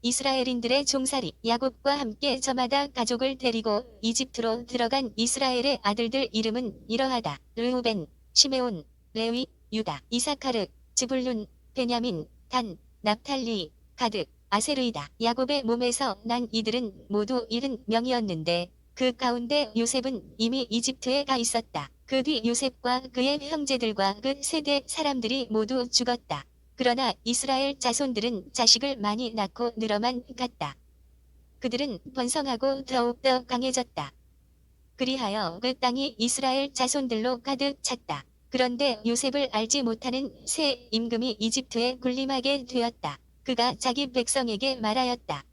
이스라엘인들의 종살이 야곱과 함께 저마다 가족을 데리고 이집트로 들어간 이스라엘의 아들들 이름은 이러하다. 르우벤, 시메온, 레위, 유다, 이사카르, 즈불룬, 베냐민, 단, 납탈리, 가드, 아세르이다. 야곱의 몸에서 난 이들은 모두 70명이었는데 그 가운데 요셉은 이미 이집트에 가 있었다. 그 뒤 요셉과 그의 형제들과 그 세대 사람들이 모두 죽었다. 그러나 이스라엘 자손들은 자식을 많이 낳고 늘어만 갔다. 그들은 번성하고 더욱더 강해졌다. 그리하여 그 땅이 이스라엘 자손들로 가득 찼다. 그런데 요셉을 알지 못하는 새 임금이 이집트에 군림하게 되었다. 그가 자기 백성에게 말하였다.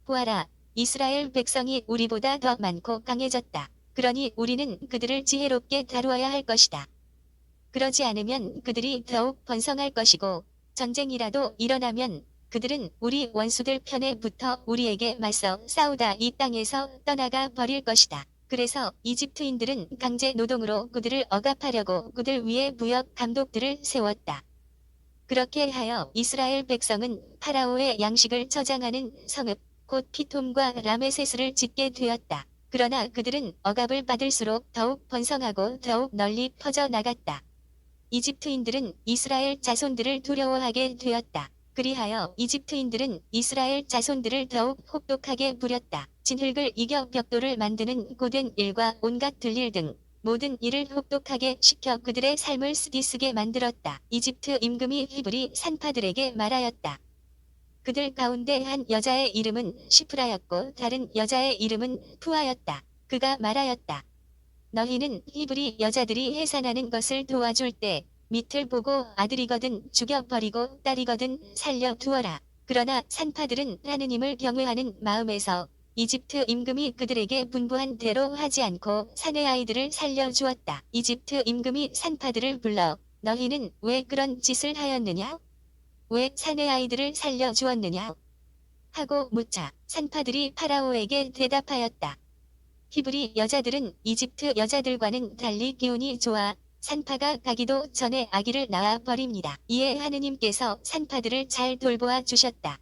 보아라, 이스라엘 백성이 우리보다 더 많고 강해졌다. 그러니 우리는 그들을 지혜롭게 다루어야 할 것이다. 그러지 않으면 그들이 더욱 번성할 것이고 전쟁이라도 일어나면 그들은 우리 원수들 편에 붙어 우리에게 맞서 싸우다 이 땅에서 떠나가 버릴 것이다. 그래서 이집트인들은 강제 노동으로 그들을 억압하려고 그들 위에 무역 감독들을 세웠다. 그렇게 하여 이스라엘 백성은 파라오의 양식을 저장하는 성읍 곧 피톰과 라메세스를 짓게 되었다. 그러나 그들은 억압을 받을수록 더욱 번성하고 더욱 널리 퍼져 나갔다. 이집트인들은 이스라엘 자손들을 두려워하게 되었다. 그리하여 이집트인들은 이스라엘 자손들을 더욱 혹독하게 부렸다. 진흙을 이겨 벽돌을 만드는 고된 일과 온갖 들일 등 모든 일을 혹독하게 시켜 그들의 삶을 쓰디쓰게 만들었다. 이집트 임금이 히브리 산파들에게 말하였다. 그들 가운데 한 여자의 이름은 시프라였고 다른 여자의 이름은 푸아였다. 그가 말하였다. 너희는 히브리 여자들이 해산하는 것을 도와줄 때 밑을 보고 아들이거든 죽여버리고 딸이거든 살려두어라. 그러나 산파들은 하느님을 경외하는 마음에서 이집트 임금이 그들에게 분부한 대로 하지 않고 사내 아이들을 살려주었다. 이집트 임금이 산파들을 불러 너희는 왜 그런 짓을 하였느냐? 왜 사내 아이들을 살려주었느냐? 하고 묻자 산파들이 파라오에게 대답하였다. 히브리 여자들은 이집트 여자들과는 달리 기운이 좋아 산파가 가기도 전에 아기를 낳아 버립니다. 이에 하느님께서 산파들을 잘 돌보아 주셨다.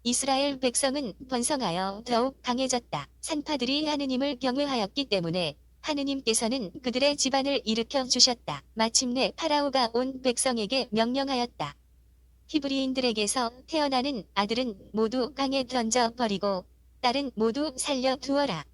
이스라엘 백성은 번성하여 더욱 강해졌다. 산파들이 하느님을 경외하였기 때문에 하느님께서는 그들의 집안을 일으켜 주셨다. 마침내 파라오가 온 백성에게 명령하였다. 히브리인들에게서 태어나는 아들은 모두 강에 던져 버리고 딸은 모두 살려 두어라.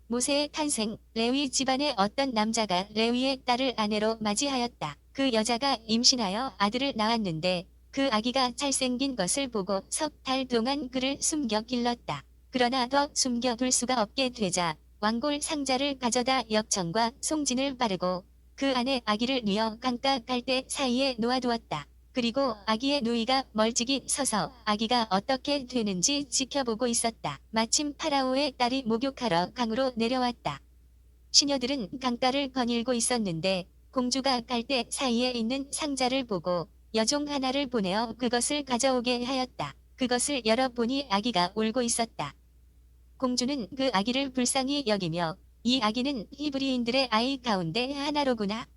모세의 탄생, 레위 집안의 어떤 남자가 레위의 딸을 아내로 맞이하였다. 그 여자가 임신하여 아들을 낳았는데 그 아기가 잘생긴 것을 보고 석 달 동안 그를 숨겨 길렀다. 그러나 더 숨겨둘 수가 없게 되자 왕골 상자를 가져다 역청과 송진을 바르고 그 안에 아기를 뉘어 강가 갈대 사이에 놓아두었다. 그리고 아기의 누이가 멀찍이 서서 아기가 어떻게 되는지 지켜보고 있었다. 마침 파라오의 딸이 목욕하러 강으로 내려왔다. 시녀들은 강가를 거닐고 있었는데 공주가 갈대 사이에 있는 상자를 보고 여종 하나를 보내어 그것을 가져오게 하였다. 그것을 열어보니 아기가 울고 있었다. 공주는 그 아기를 불쌍히 여기며 이 아기는 히브리인들의 아이 가운데 하나로구나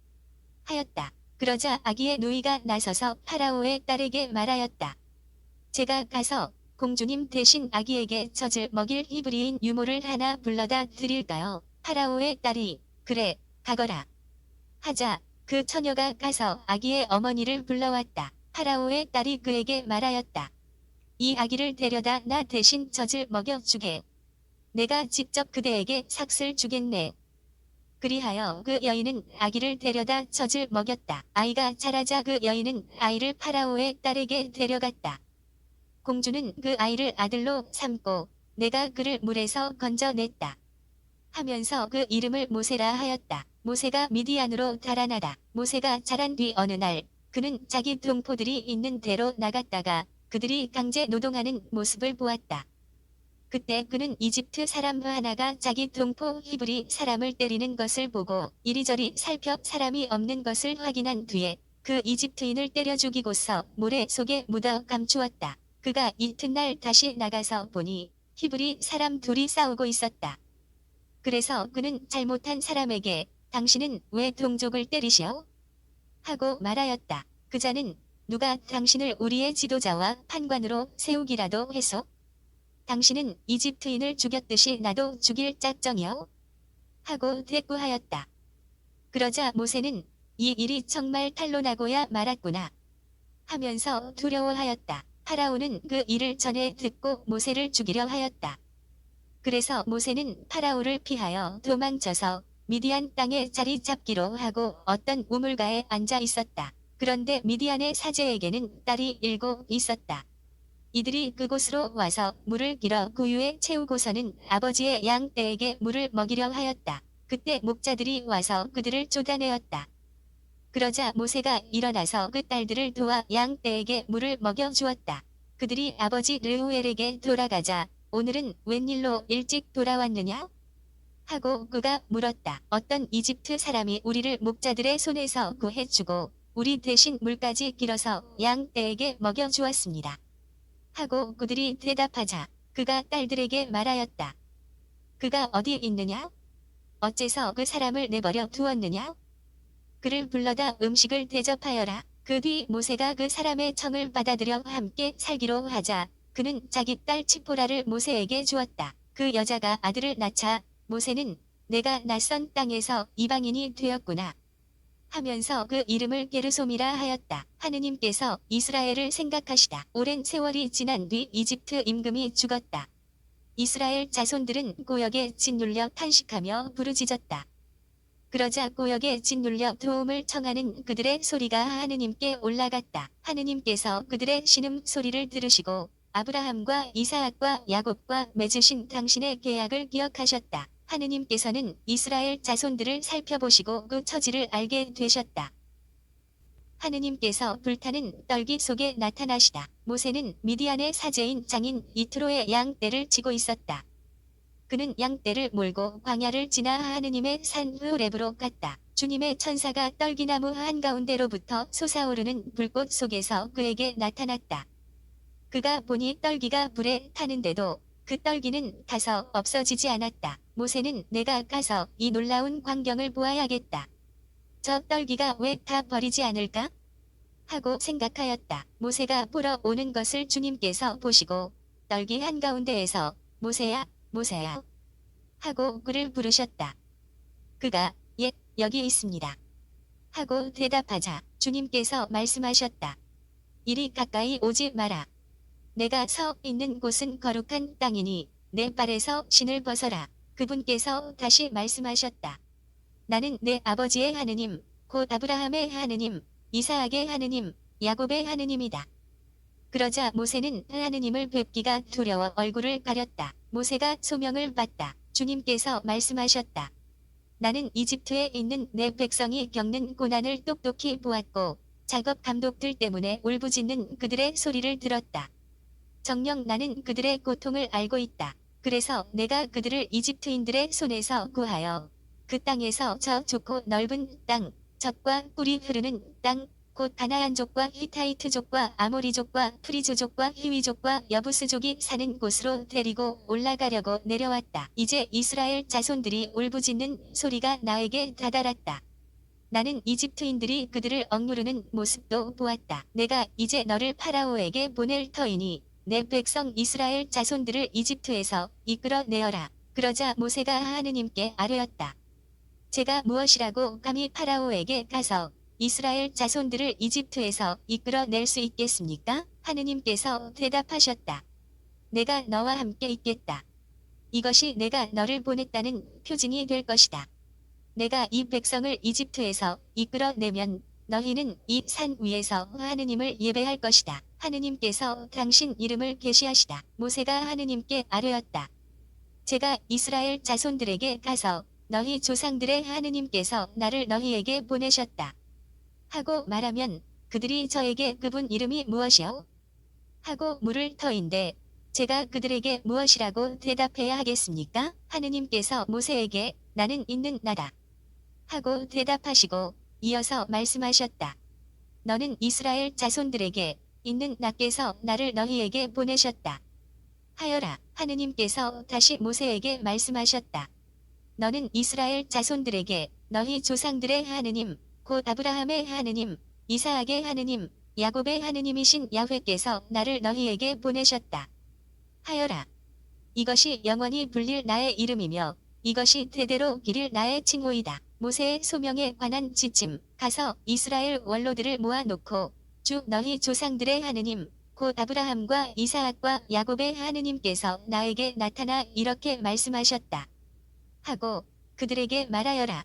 하였다. 그러자 아기의 누이가 나서서 파라오의 딸에게 말하였다. 제가 가서 공주님 대신 아기에게 젖을 먹일 히브리인 유모를 하나 불러다 드릴까요? 파라오의 딸이 그래 가거라 하자 그 처녀가 가서 아기의 어머니를 불러왔다. 파라오의 딸이 그에게 말하였다. 이 아기를 데려다 나 대신 젖을 먹여주게. 내가 직접 그대에게 삭슬 주겠네. 그리하여 그 여인은 아기를 데려다 젖을 먹였다. 아이가 자라자 그 여인은 아이를 파라오의 딸에게 데려갔다. 공주는 그 아이를 아들로 삼고 내가 그를 물에서 건져냈다. 하면서 그 이름을 모세라 하였다. 모세가 미디안으로 달아나다. 모세가 자란 뒤 어느 날 그는 자기 동포들이 있는 데로 나갔다가 그들이 강제 노동하는 모습을 보았다. 그때 그는 이집트 사람 하나가 자기 동포 히브리 사람을 때리는 것을 보고 이리저리 살펴 사람이 없는 것을 확인한 뒤에 그 이집트인을 때려 죽이고서 모래 속에 묻어 감추었다. 그가 이튿날 다시 나가서 보니 히브리 사람 둘이 싸우고 있었다. 그래서 그는 잘못한 사람에게 당신은 왜 동족을 때리시오? 하고 말하였다. 그 자는 누가 당신을 우리의 지도자와 판관으로 세우기라도 해서 당신은 이집트인을 죽였듯이 나도 죽일 작정이요? 하고 대꾸하였다. 그러자 모세는 이 일이 정말 탄로나고야 말았구나 하면서 두려워하였다. 파라오는 그 일을 전해 듣고 모세를 죽이려 하였다. 그래서 모세는 파라오를 피하여 도망쳐서 미디안 땅에 자리 잡기로 하고 어떤 우물가에 앉아 있었다. 그런데 미디안의 사제에게는 딸이 7 있었다. 이들이 그곳으로 와서 물을 길어 구유에 채우고서는 아버지의 양 떼에게 물을 먹이려 하였다. 그때 목자들이 와서 그들을 쫓아내었다. 그러자 모세가 일어나서 그 딸들을 도와 양 떼에게 물을 먹여 주었다. 그들이 아버지 르우엘에게 돌아가자 오늘은 웬일로 일찍 돌아왔느냐? 하고 그가 물었다. 어떤 이집트 사람이 우리를 목자들의 손에서 구해주고 우리 대신 물까지 길어서 양 떼에게 먹여 주었습니다. 하고 그들이 대답하자 그가 딸들에게 말하였다. 그가 어디 있느냐? 어째서 그 사람을 내버려 두었느냐? 그를 불러다 음식을 대접하여라. 그 뒤 모세가 그 사람의 청을 받아들여 함께 살기로 하자 그는 자기 딸 치포라를 모세에게 주었다. 그 여자가 아들을 낳자 모세는 내가 낯선 땅에서 이방인이 되었구나 하면서 그 이름을 게르솜이라 하였다. 하느님께서 이스라엘을 생각하시다. 오랜 세월이 지난 뒤 이집트 임금이 죽었다. 이스라엘 자손들은 고역에 짓눌려 탄식하며 부르짖었다. 그러자 고역에 짓눌려 도움을 청하는 그들의 소리가 하느님께 올라갔다. 하느님께서 그들의 신음 소리를 들으시고 아브라함과 이사악과 야곱과 맺으신 당신의 계약을 기억하셨다. 하느님께서는 이스라엘 자손들을 살펴보시고 그 처지를 알게 되셨다. 하느님께서 불타는 떨기 속에 나타나시다. 모세는 미디안의 사제인 장인 이트로의 양떼를 치고 있었다. 그는 양떼를 몰고 광야를 지나 하느님의 산 호렙으로 갔다. 주님의 천사가 떨기나무 한가운데로부터 솟아오르는 불꽃 속에서 그에게 나타났다. 그가 보니 떨기가 불에 타는데도 그 떨기는 타서 없어지지 않았다. 모세는 내가 가서 이 놀라운 광경을 보아야겠다. 저 떨기가 왜 다 버리지 않을까? 하고 생각하였다. 모세가 보러 오는 것을 주님께서 보시고 떨기 한가운데에서 모세야, 모세야 하고 그를 부르셨다. 그가 예, 여기 있습니다. 하고 대답하자 주님께서 말씀하셨다. 이리 가까이 오지 마라. 내가 서 있는 곳은 거룩한 땅이니 내 발에서 신을 벗어라. 그분께서 다시 말씀하셨다. 나는 내 아버지의 하느님, 곧 아브라함의 하느님, 이사악의 하느님, 야곱의 하느님이다. 그러자 모세는 하느님을 뵙기가 두려워 얼굴을 가렸다. 모세가 소명을 받다. 주님께서 말씀하셨다. 나는 이집트에 있는 내 백성이 겪는 고난을 똑똑히 보았고 작업 감독들 때문에 울부짖는 그들의 소리를 들었다. 정녕 나는 그들의 고통을 알고 있다. 그래서 내가 그들을 이집트인들의 손에서 구하여 그 땅에서 저 좋고 넓은 땅, 젖과 꿀이 흐르는 땅, 곧 가나안족과 히타이트족과 아모리족과 프리즈족과 히위족과 여부스족이 사는 곳으로 데리고 올라가려고 내려왔다. 이제 이스라엘 자손들이 울부짖는 소리가 나에게 다다랐다. 나는 이집트인들이 그들을 억누르는 모습도 보았다. 내가 이제 너를 파라오에게 보낼 터이니 내 백성 이스라엘 자손들을 이집트에서 이끌어내어라. 그러자 모세가 하느님께 아뢰었다. 제가 무엇이라고 감히 파라오에게 가서 이스라엘 자손들을 이집트에서 이끌어낼 수 있겠습니까? 하느님께서 대답하셨다. 내가 너와 함께 있겠다. 이것이 내가 너를 보냈다는 표징이 될 것이다. 내가 이 백성을 이집트에서 이끌어내면 너희는 이 산 위에서 하느님을 예배할 것이다. 하느님께서 당신 이름을 계시하시다. 모세가 하느님께 아뢰었다. 제가 이스라엘 자손들에게 가서 너희 조상들의 하느님께서 나를 너희에게 보내셨다. 하고 말하면 그들이 저에게 그분 이름이 무엇이요? 하고 물을 터인데 제가 그들에게 무엇이라고 대답해야 하겠습니까? 하느님께서 모세에게 나는 있는 나다. 하고 대답하시고 이어서 말씀하셨다. 너는 이스라엘 자손들에게 있는 나께서 나를 너희에게 보내셨다. 하여라. 하느님께서 다시 모세에게 말씀하셨다. 너는 이스라엘 자손들에게 너희 조상들의 하느님, 곧 아브라함의 하느님, 이사악의 하느님, 야곱의 하느님이신 야훼께서 나를 너희에게 보내셨다 하여라. 이것이 영원히 불릴 나의 이름이며 이것이 대대로 기릴 나의 칭호이다. 모세의 소명에 관한 지침. 가서 이스라엘 원로들을 모아놓고 주 너희 조상들의 하느님 곧 아브라함과 이사학과 야곱의 하느님께서 나에게 나타나 이렇게 말씀하셨다 하고 그들에게 말하여라.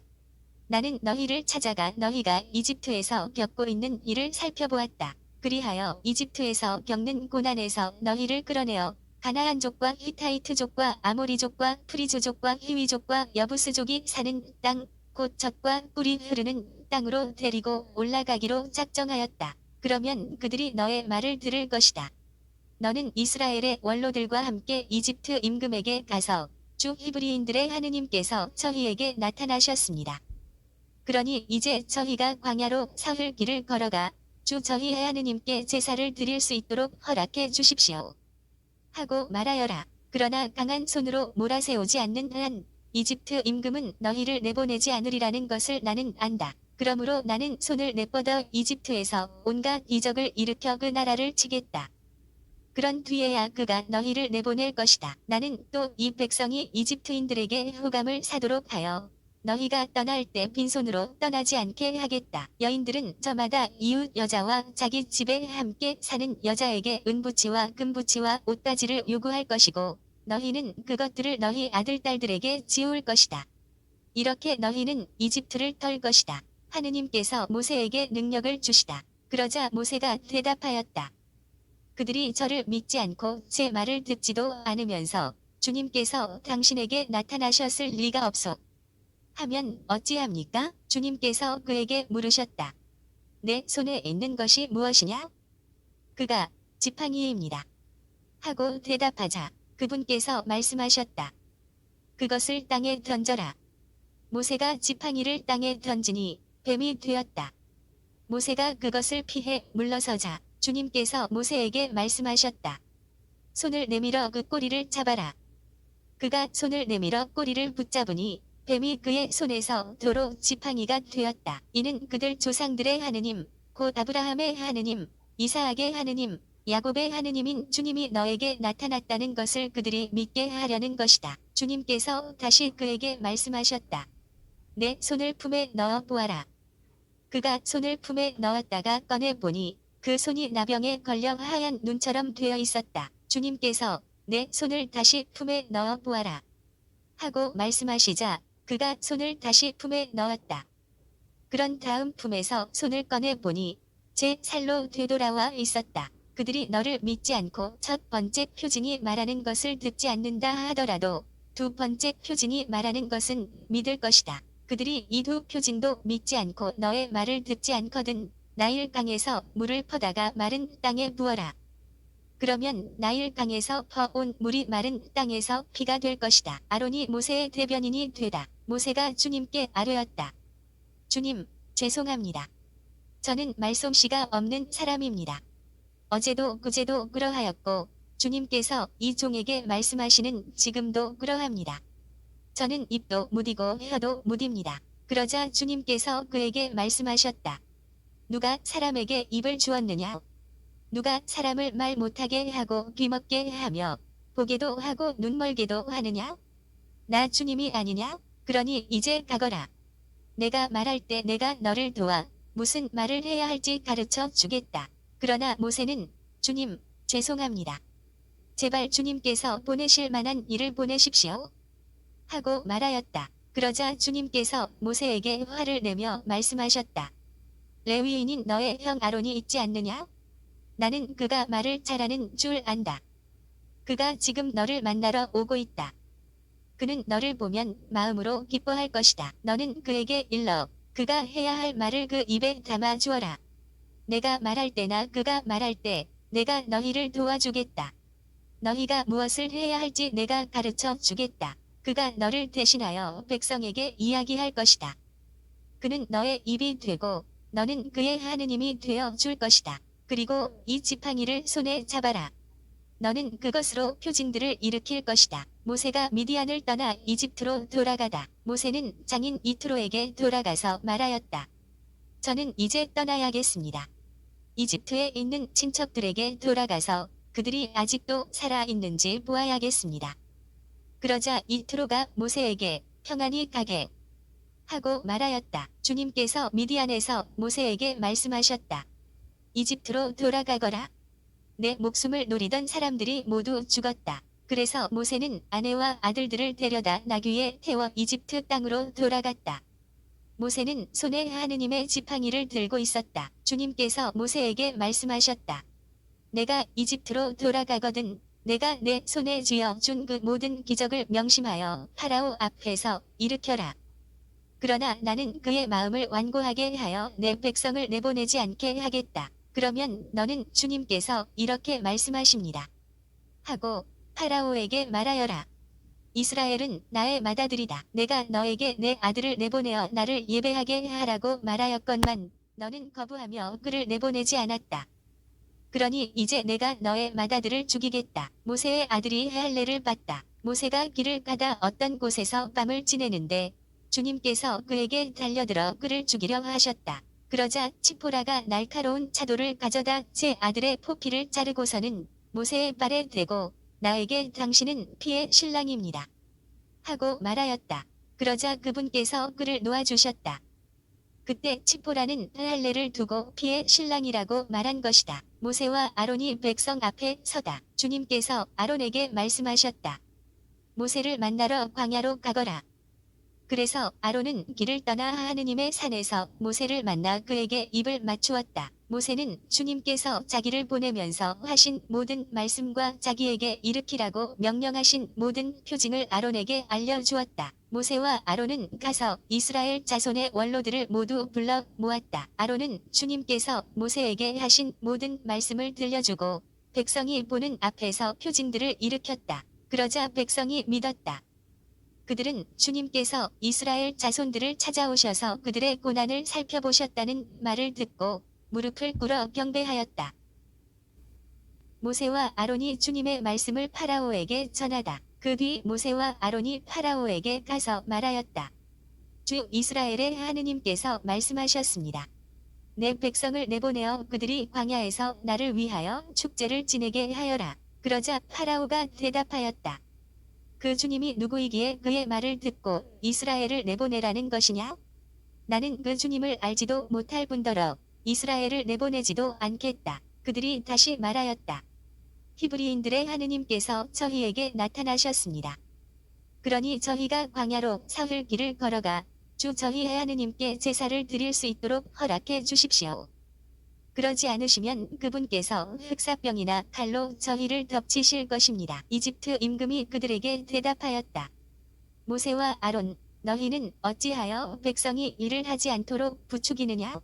나는 너희를 찾아가 너희가 이집트에서 겪고 있는 일을 살펴보았다. 그리하여 이집트에서 겪는 고난에서 너희를 끌어내어 가나안족과 히타이트족과 아모리족과 프리즈족과 히위족과 여부스족이 사는 땅, 곧 젖과 꿀이 흐르는 땅으로 데리고 올라가기로 작정하였다. 그러면 그들이 너의 말을 들을 것이다. 너는 이스라엘의 원로들과 함께 이집트 임금에게 가서 주 히브리인들의 하느님께서 저희에게 나타나셨습니다. 그러니 이제 저희가 광야로 사흘 길을 걸어가 주 저희의 하느님께 제사를 드릴 수 있도록 허락해 주십시오. 하고 말하여라. 그러나 강한 손으로 몰아세우지 않는 한 이집트 임금은 너희를 내보내지 않으리라는 것을 나는 안다. 그러므로 나는 손을 내뻗어 이집트에서 온갖 이적을 일으켜 그 나라를 치겠다. 그런 뒤에야 그가 너희를 내보낼 것이다. 나는 또 이 백성이 이집트인들에게 호감을 사도록 하여 너희가 떠날 때 빈손으로 떠나지 않게 하겠다. 여인들은 저마다 이웃 여자와 자기 집에 함께 사는 여자에게 은부치와 금부치와 옷가지를 요구할 것이고 너희는 그것들을 너희 아들 딸들에게 지울 것이다. 이렇게 너희는 이집트를 털 것이다. 하느님께서 모세에게 능력을 주시다. 그러자 모세가 대답하였다. 그들이 저를 믿지 않고 제 말을 듣지도 않으면서 주님께서 당신에게 나타나셨을 리가 없소. 하면 어찌합니까? 주님께서 그에게 물으셨다. 내 손에 있는 것이 무엇이냐? 그가 지팡이입니다. 하고 대답하자 그분께서 말씀하셨다. 그것을 땅에 던져라. 모세가 지팡이를 땅에 던지니 뱀이 되었다. 모세가 그것을 피해 물러서자 주님께서 모세에게 말씀하셨다. 손을 내밀어 그 꼬리를 잡아라. 그가 손을 내밀어 꼬리를 붙잡으니 뱀이 그의 손에서 도로 지팡이가 되었다. 이는 그들 조상들의 하느님, 곧 아브라함의 하느님, 이사학의 하느님, 야곱의 하느님인 주님이 너에게 나타났다는 것을 그들이 믿게 하려는 것이다. 주님께서 다시 그에게 말씀하셨다. 내 손을 품에 넣어 보아라. 그가 손을 품에 넣었다가 꺼내보니 그 손이 나병에 걸려 하얀 눈처럼 되어 있었다. 주님께서 내 손을 다시 품에 넣어 보아라. 하고 말씀하시자 그가 손을 다시 품에 넣었다. 그런 다음 품에서 손을 꺼내보니 제 살로 되돌아와 있었다. 그들이 너를 믿지 않고 첫 번째 표징이 말하는 것을 듣지 않는다 하더라도 두 번째 표징이 말하는 것은 믿을 것이다. 그들이 이 두 표징도 믿지 않고 너의 말을 듣지 않거든 나일강에서 물을 퍼다가 마른 땅에 부어라. 그러면 나일강에서 퍼온 물이 마른 땅에서 피가 될 것이다. 아론이 모세의 대변인이 되다. 모세가 주님께 아뢰었다. 주님, 죄송합니다. 저는 말솜씨가 없는 사람입니다. 어제도 그제도 그러하였고 주님께서 이 종에게 말씀하시는 지금도 그러합니다. 저는 입도 무디고 혀도 무딥니다. 그러자 주님께서 그에게 말씀하셨다. 누가 사람에게 입을 주었느냐? 누가 사람을 말 못하게 하고 귀먹게 하며 보게도 하고 눈멀게도 하느냐? 나 주님이 아니냐? 그러니 이제 가거라. 내가 말할 때 내가 너를 도와 무슨 말을 해야 할지 가르쳐 주겠다. 그러나 모세는 주님, 죄송합니다. 제발 주님께서 보내실 만한 일을 보내십시오. 하고 말하였다. 그러자 주님께서 모세에게 화를 내며 말씀하셨다. 레위인인 너의 형 아론이 있지 않느냐? 나는 그가 말을 잘하는 줄 안다. 그가 지금 너를 만나러 오고 있다. 그는 너를 보면 마음으로 기뻐할 것이다. 너는 그에게 일러 그가 해야 할 말을 그 입에 담아 주어라. 내가 말할 때나 그가 말할 때 내가 너희를 도와주겠다. 너희가 무엇을 해야 할지 내가 가르쳐 주겠다. 그가 너를 대신하여 백성에게 이야기할 것이다. 그는 너의 입이 되고 너는 그의 하느님이 되어 줄 것이다. 그리고 이 지팡이를 손에 잡아라. 너는 그것으로 표징들을 일으킬 것이다. 모세가 미디안을 떠나 이집트로 돌아가다. 모세는 장인 이트로에게 돌아가서 말하였다. 저는 이제 떠나야겠습니다. 이집트에 있는 친척들에게 돌아가서 그들이 아직도 살아있는지 보아야겠습니다. 그러자 이트로가 모세에게 평안히 가게 하고 말하였다. 주님께서 미디안에서 모세에게 말씀하셨다. 이집트로 돌아가거라. 내 목숨을 노리던 사람들이 모두 죽었다. 그래서 모세는 아내와 아들들을 데려다 나귀에 태워 이집트 땅으로 돌아갔다. 모세는 손에 하느님의 지팡이를 들고 있었다. 주님께서 모세에게 말씀하셨다. 내가 이집트로 돌아가거든 내가 내 손에 쥐어 준 그 모든 기적을 명심하여 파라오 앞에서 일으켜라. 그러나 나는 그의 마음을 완고하게 하여 내 백성을 내보내지 않게 하겠다. 그러면 너는 주님께서 이렇게 말씀하십니다. 하고 파라오에게 말하여라. 이스라엘은 나의 맏아들이다. 내가 너에게 내 아들을 내보내어 나를 예배하게 하라고 말하였건만 너는 거부하며 그를 내보내지 않았다. 그러니 이제 내가 너의 맏아들을 죽이겠다. 모세의 아들이 할례를 받다. 모세가 길을 가다 어떤 곳에서 밤을 지내는데 주님께서 그에게 달려들어 그를 죽이려 하셨다. 그러자 치포라가 날카로운 차도를 가져다 제 아들의 포피를 자르고서는 모세의 발에 대고 나에게 당신은 피의 신랑입니다. 하고 말하였다. 그러자 그분께서 그를 놓아주셨다. 그때 치포라는 할례를 두고 피의 신랑이라고 말한 것이다. 모세와 아론이 백성 앞에 서다. 주님께서 아론에게 말씀하셨다. 모세를 만나러 광야로 가거라. 그래서 아론은 길을 떠나 하느님의 산에서 모세를 만나 그에게 입을 맞추었다. 모세는 주님께서 자기를 보내면서 하신 모든 말씀과 자기에게 일으키라고 명령하신 모든 표징을 아론에게 알려주었다. 모세와 아론은 가서 이스라엘 자손의 원로들을 모두 불러 모았다. 아론은 주님께서 모세에게 하신 모든 말씀을 들려주고 백성이 보는 앞에서 표징들을 일으켰다. 그러자 백성이 믿었다. 그들은 주님께서 이스라엘 자손들을 찾아오셔서 그들의 고난을 살펴보셨다는 말을 듣고 무릎을 꿇어 경배하였다. 모세와 아론이 주님의 말씀을 파라오에게 전하다. 그 뒤 모세와 아론이 파라오에게 가서 말하였다. 주 이스라엘의 하느님께서 말씀하셨습니다. 내 백성을 내보내어 그들이 광야에서 나를 위하여 축제를 지내게 하여라. 그러자 파라오가 대답하였다. 그 주님이 누구이기에 그의 말을 듣고 이스라엘을 내보내라는 것이냐? 나는 그 주님을 알지도 못할 뿐더러 이스라엘을 내보내지도 않겠다. 그들이 다시 말하였다. 히브리인들의 하느님께서 저희에게 나타나셨습니다. 그러니 저희가 광야로 사흘 길을 걸어가 주 저희의 하느님께 제사를 드릴 수 있도록 허락해 주십시오. 그러지 않으시면 그분께서 흑사병이나 칼로 저희를 덮치실 것입니다. 이집트 임금이 그들에게 대답하였다. 모세와 아론, 너희는 어찌하여 백성이 일을 하지 않도록 부추기느냐?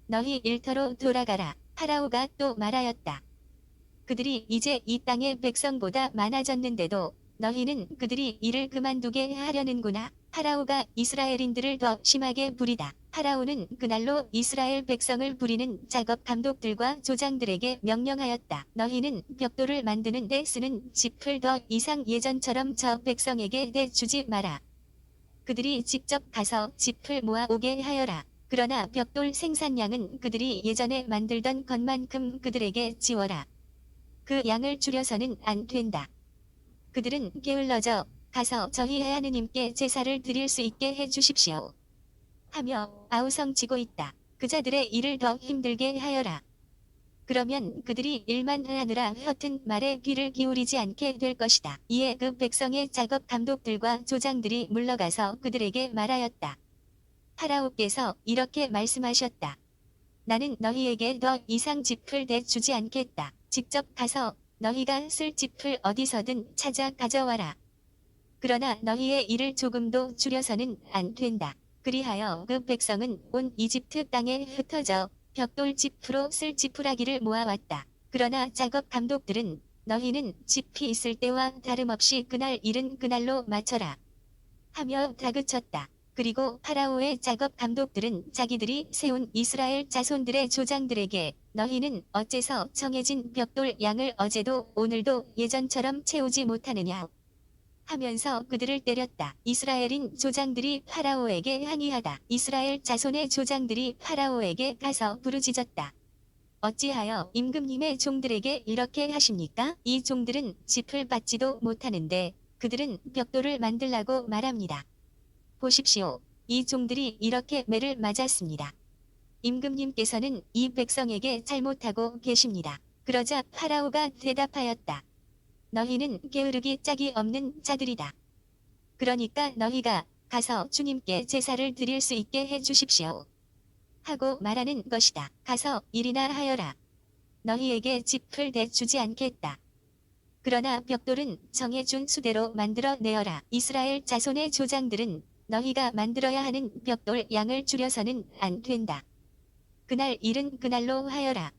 너희 일터로 돌아가라. 파라오가 또 말하였다. 그들이 이제 이 땅의 백성보다 많아졌는데도 너희는 그들이 일을 그만두게 하려는구나. 파라오가 이스라엘인들을 더 심하게 부리다. 파라오는 그날로 이스라엘 백성을 부리는 작업 감독들과 조장들에게 명령하였다. 너희는 벽돌을 만드는 데 쓰는 짚을 더 이상 예전처럼 저 백성에게 내주지 마라. 그들이 직접 가서 짚을 모아 오게 하여라. 그러나 벽돌 생산량은 그들이 예전에 만들던 것만큼 그들에게 지워라. 그 양을 줄여서는 안 된다. 그들은 게을러져 가서 저희 하느님께 제사를 드릴 수 있게 해주십시오. 하며 아우성치고 있다. 그자들의 일을 더 힘들게 하여라. 그러면 그들이 일만 하느라 허튼 말에 귀를 기울이지 않게 될 것이다. 이에 그 백성의 작업 감독들과 조장들이 물러가서 그들에게 말하였다. 파라오께서 이렇게 말씀하셨다. 나는 너희에게 더 이상 짚을 대주지 않겠다. 직접 가서 너희가 쓸 짚을 어디서든 찾아 가져와라. 그러나 너희의 일을 조금도 줄여서는 안 된다. 그리하여 그 백성은 온 이집트 땅에 흩어져 벽돌 짚으로 쓸 지푸라기를 모아왔다. 그러나 작업 감독들은 너희는 짚이 있을 때와 다름없이 그날 일은 그날로 마쳐라. 하며 다그쳤다. 그리고 파라오의 작업 감독들은 자기들이 세운 이스라엘 자손들의 조장들에게 너희는 어째서 정해진 벽돌 양을 어제도 오늘도 예전처럼 채우지 못하느냐 하면서 그들을 때렸다. 이스라엘인 조장들이 파라오에게 항의하다. 이스라엘 자손의 조장들이 파라오에게 가서 부르짖었다. 어찌하여 임금님의 종들에게 이렇게 하십니까? 이 종들은 짚을 받지도 못하는데 그들은 벽돌을 만들라고 말합니다. 보십시오. 이 종들이 이렇게 매를 맞았습니다. 임금님께서는 이 백성에게 잘못하고 계십니다. 그러자 파라오가 대답하였다. 너희는 게으르기 짝이 없는 자들이다. 그러니까 너희가 가서 주님께 제사를 드릴 수 있게 해주십시오. 하고 말하는 것이다. 가서 일이나 하여라. 너희에게 짚을 대주지 않겠다. 그러나 벽돌은 정해준 수대로 만들어 내어라. 이스라엘 자손의 조장들은 너희가 만들어야 하는 벽돌 양을 줄여서는 안 된다. 그날 일은 그날로 하여라.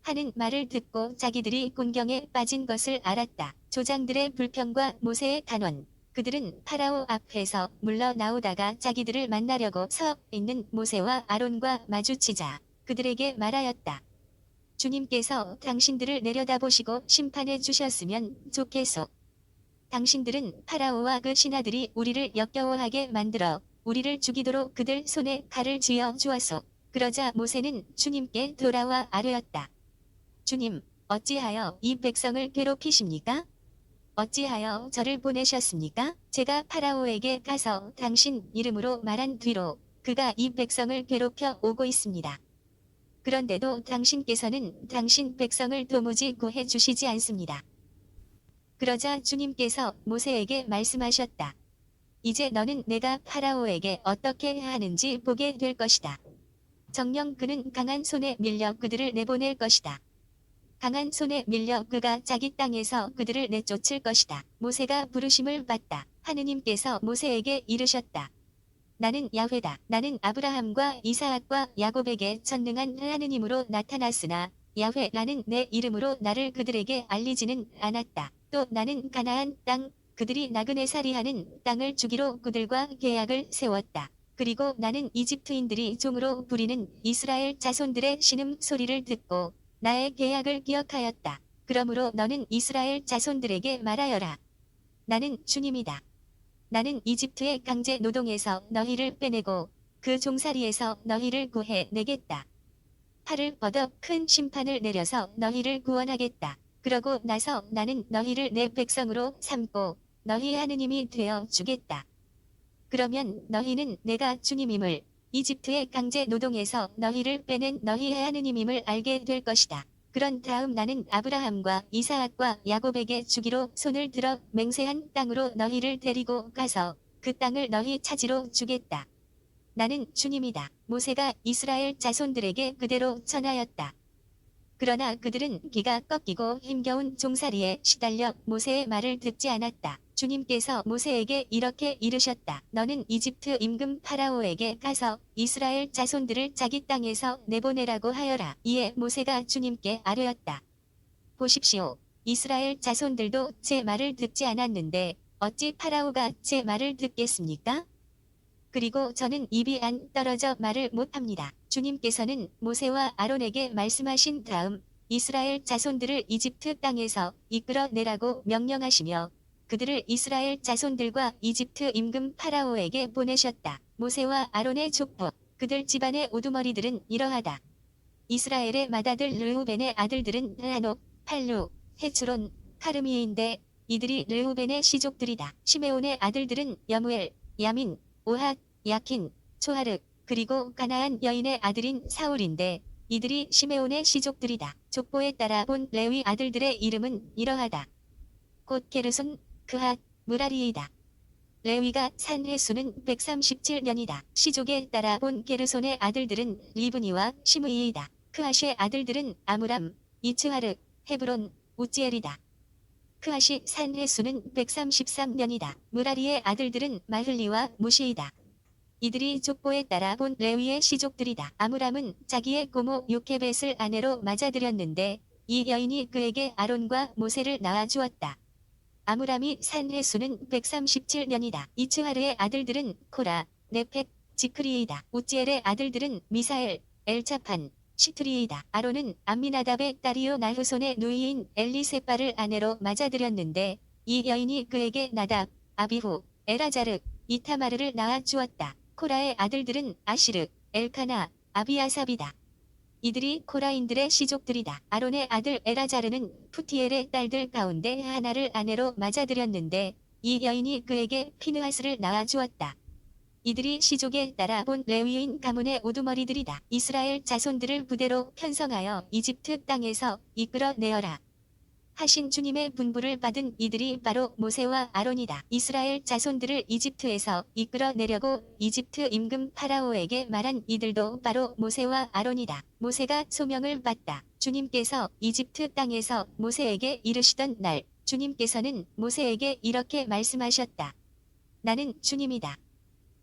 하는 말을 듣고 자기들이 곤경에 빠진 것을 알았다. 조장들의 불평과 모세의 단언. 그들은 파라오 앞에서 물러나오다가 자기들을 만나려고 서 있는 모세와 아론과 마주치자 그들에게 말하였다. 주님께서 당신들을 내려다보시고 심판해 주셨으면 좋겠소. 당신들은 파라오와 그 신하들이 우리를 역겨워하게 만들어 우리를 죽이도록 그들 손에 칼을 쥐어 주었소. 그러자 모세는 주님께 돌아와 아뢰었다. 주님, 어찌하여 이 백성을 괴롭히십니까? 어찌하여 저를 보내셨습니까? 제가 파라오에게 가서 당신 이름으로 말한 뒤로 그가 이 백성을 괴롭혀 오고 있습니다. 그런데도 당신께서는 당신 백성을 도무지 구해 주시지 않습니다. 그러자 주님께서 모세에게 말씀하셨다. 이제 너는 내가 파라오에게 어떻게 하는지 보게 될 것이다. 정녕 그는 강한 손에 밀려 그들을 내보낼 것이다. 강한 손에 밀려 그가 자기 땅에서 그들을 내쫓을 것이다. 모세가 부르심을 받다. 하느님께서 모세에게 이르셨다. 나는 야훼다. 나는 아브라함과 이사학과 야곱에게 전능한 하느님으로 나타났으나 야훼라는 내 이름으로 나를 그들에게 알리지는 않았다. 또 나는 가나안 땅 그들이 나그네살이 하는 땅을 주기로 그들과 계약을 세웠다. 그리고 나는 이집트인들이 종으로 부리는 이스라엘 자손들의 신음 소리를 듣고 나의 계약을 기억하였다. 그러므로 너는 이스라엘 자손들에게 말하여라. 나는 주님이다. 나는 이집트의 강제 노동에서 너희를 빼내고 그 종살이에서 너희를 구해 내겠다. 팔을 뻗어 큰 심판을 내려서 너희를 구원하겠다. 그러고 나서 나는 너희를 내 백성으로 삼고 너희 하느님이 되어 주겠다. 그러면 너희는 내가 주님임을 이집트의 강제 노동에서 너희를 빼낸 너희의 하느님임을 알게 될 것이다. 그런 다음 나는 아브라함과 이사학과 야곱에게 주기로 손을 들어 맹세한 땅으로 너희를 데리고 가서 그 땅을 너희 차지로 주겠다. 나는 주님이다. 모세가 이스라엘 자손들에게 그대로 전하였다. 그러나 그들은 기가 꺾이고 힘겨운 종살이에 시달려 모세의 말을 듣지 않았다. 주님께서 모세에게 이렇게 이르셨다. 너는 이집트 임금 파라오에게 가서 이스라엘 자손들을 자기 땅에서 내보내라고 하여라. 이에 모세가 주님께 아뢰었다. 보십시오. 이스라엘 자손들도 제 말을 듣지 않았는데 어찌 파라오가 제 말을 듣겠습니까? 그리고 저는 입이 안 떨어져 말을 못합니다. 주님께서는 모세와 아론에게 말씀하신 다음 이스라엘 자손들을 이집트 땅에서 이끌어내라고 명령하시며 그들을 이스라엘 자손들과 이집트 임금 파라오에게 보내셨다. 모세와 아론의 족보, 그들 집안의 우두머리들은 이러하다. 이스라엘의 맏아들 르우벤의 아들들은 하녹, 팔루, 헤츠론, 카르미인데 이들이 르우벤의 시족들이다. 시메온의 아들들은 여무엘, 야민, 오핫, 야킨, 초하르, 그리고 가나안 여인의 아들인 사울인데 이들이 시메온의 시족들이다. 족보에 따라 본 레위 아들들의 이름은 이러하다. 곧 게르손, 그핫, 무라리이다. 레위가 산 횟수는 137년이다. 시족에 따라 본 게르손의 아들들은 리브니와 시므이이다. 크핫의 아들들은 아므람, 이츠하르, 헤브론, 우지엘이다. 크핫이 산 횟수는 133년이다. 무라리의 아들들은 마흘리와 무시이다. 이들이 족보에 따라 본 레위의 시족들이다. 아므람은 자기의 고모 요케벳을 아내로 맞아들였는데 이 여인이 그에게 아론과 모세를 낳아주었다. 아므람이 산 횟수는 137년이다. 이츠하르의 아들들은 코라, 네펙, 지크리이다. 우지엘의 아들들은 미사엘, 엘차판, 시트리이다. 아론은 암미나답의 딸이요 나후손의 누이인 엘리세바를 아내로 맞아들였는데 이 여인이 그에게 나답, 아비후, 에라자르, 이타마르를 낳아주었다. 코라의 아들들은 아시르, 엘카나, 아비아삽이다. 이들이 코라인들의 시족들이다. 아론의 아들 에라자르는 푸티엘의 딸들 가운데 하나를 아내로 맞아들였는데 이 여인이 그에게 피느하스를 낳아 주었다. 이들이 시족에 따라 본 레위인 가문의 우두머리들이다. 이스라엘 자손들을 부대로 편성하여 이집트 땅에서 이끌어내어라 하신 주님의 분부를 받은 이들이 바로 모세와 아론이다. 이스라엘 자손들을 이집트에서 이끌어내려고 이집트 임금 파라오에게 말한 이들도 바로 모세와 아론이다. 모세가 소명을 받다. 주님께서 이집트 땅에서 모세에게 이르시던 날 주님께서는 모세에게 이렇게 말씀하셨다. 나는 주님이다.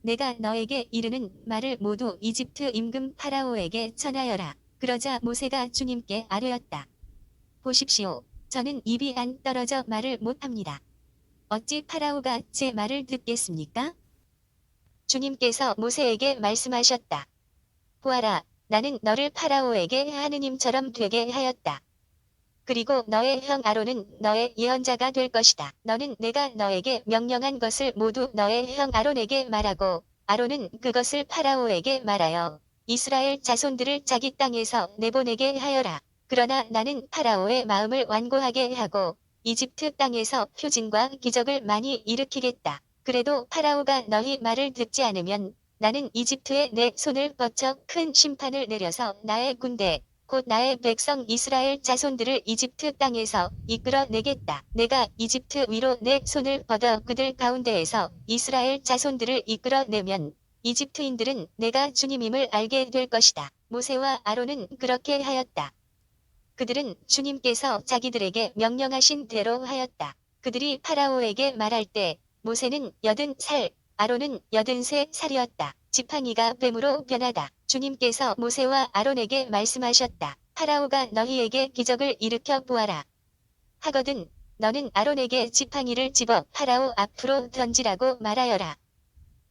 내가 너에게 이르는 말을 모두 이집트 임금 파라오에게 전하여라. 그러자 모세가 주님께 아뢰었다. 보십시오. 저는 입이 안 떨어져 말을 못합니다. 어찌 파라오가 제 말을 듣겠습니까? 주님께서 모세에게 말씀하셨다. 보아라, 나는 너를 파라오에게 하느님처럼 되게 하였다. 그리고 너의 형 아론은 너의 예언자가 될 것이다. 너는 내가 너에게 명령한 것을 모두 너의 형 아론에게 말하고 아론은 그것을 파라오에게 말하여 이스라엘 자손들을 자기 땅에서 내보내게 하여라. 그러나 나는 파라오의 마음을 완고하게 하고 이집트 땅에서 표징과 기적을 많이 일으키겠다. 그래도 파라오가 너희 말을 듣지 않으면 나는 이집트에 내 손을 뻗쳐 큰 심판을 내려서 나의 군대 곧 나의 백성 이스라엘 자손들을 이집트 땅에서 이끌어내겠다. 내가 이집트 위로 내 손을 뻗어 그들 가운데에서 이스라엘 자손들을 이끌어내면 이집트인들은 내가 주님임을 알게 될 것이다. 모세와 아론은 그렇게 하였다. 그들은 주님께서 자기들에게 명령하신 대로 하였다. 그들이 파라오에게 말할 때 모세는 80살, 아론은 83살이었다. 지팡이가 뱀으로 변하다. 주님께서 모세와 아론에게 말씀하셨다. 파라오가 너희에게 기적을 일으켜 보아라. 하거든 너는 아론에게 지팡이를 집어 파라오 앞으로 던지라고 말하여라.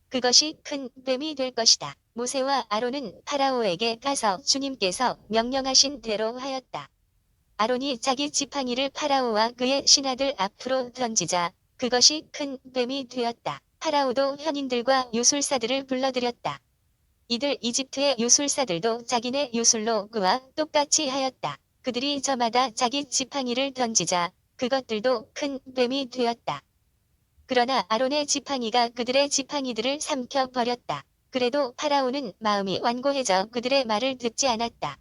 그것이 큰 뱀이 될 것이다. 모세와 아론은 파라오에게 가서 주님께서 명령하신 대로 하였다. 아론이 자기 지팡이를 파라오와 그의 신하들 앞으로 던지자 그것이 큰 뱀이 되었다. 파라오도 현인들과 요술사들을 불러들였다. 이들 이집트의 요술사들도 자기네 요술로 그와 똑같이 하였다. 그들이 저마다 자기 지팡이를 던지자 그것들도 큰 뱀이 되었다. 그러나 아론의 지팡이가 그들의 지팡이들을 삼켜 버렸다. 그래도 파라오는 마음이 완고해져 그들의 말을 듣지 않았다.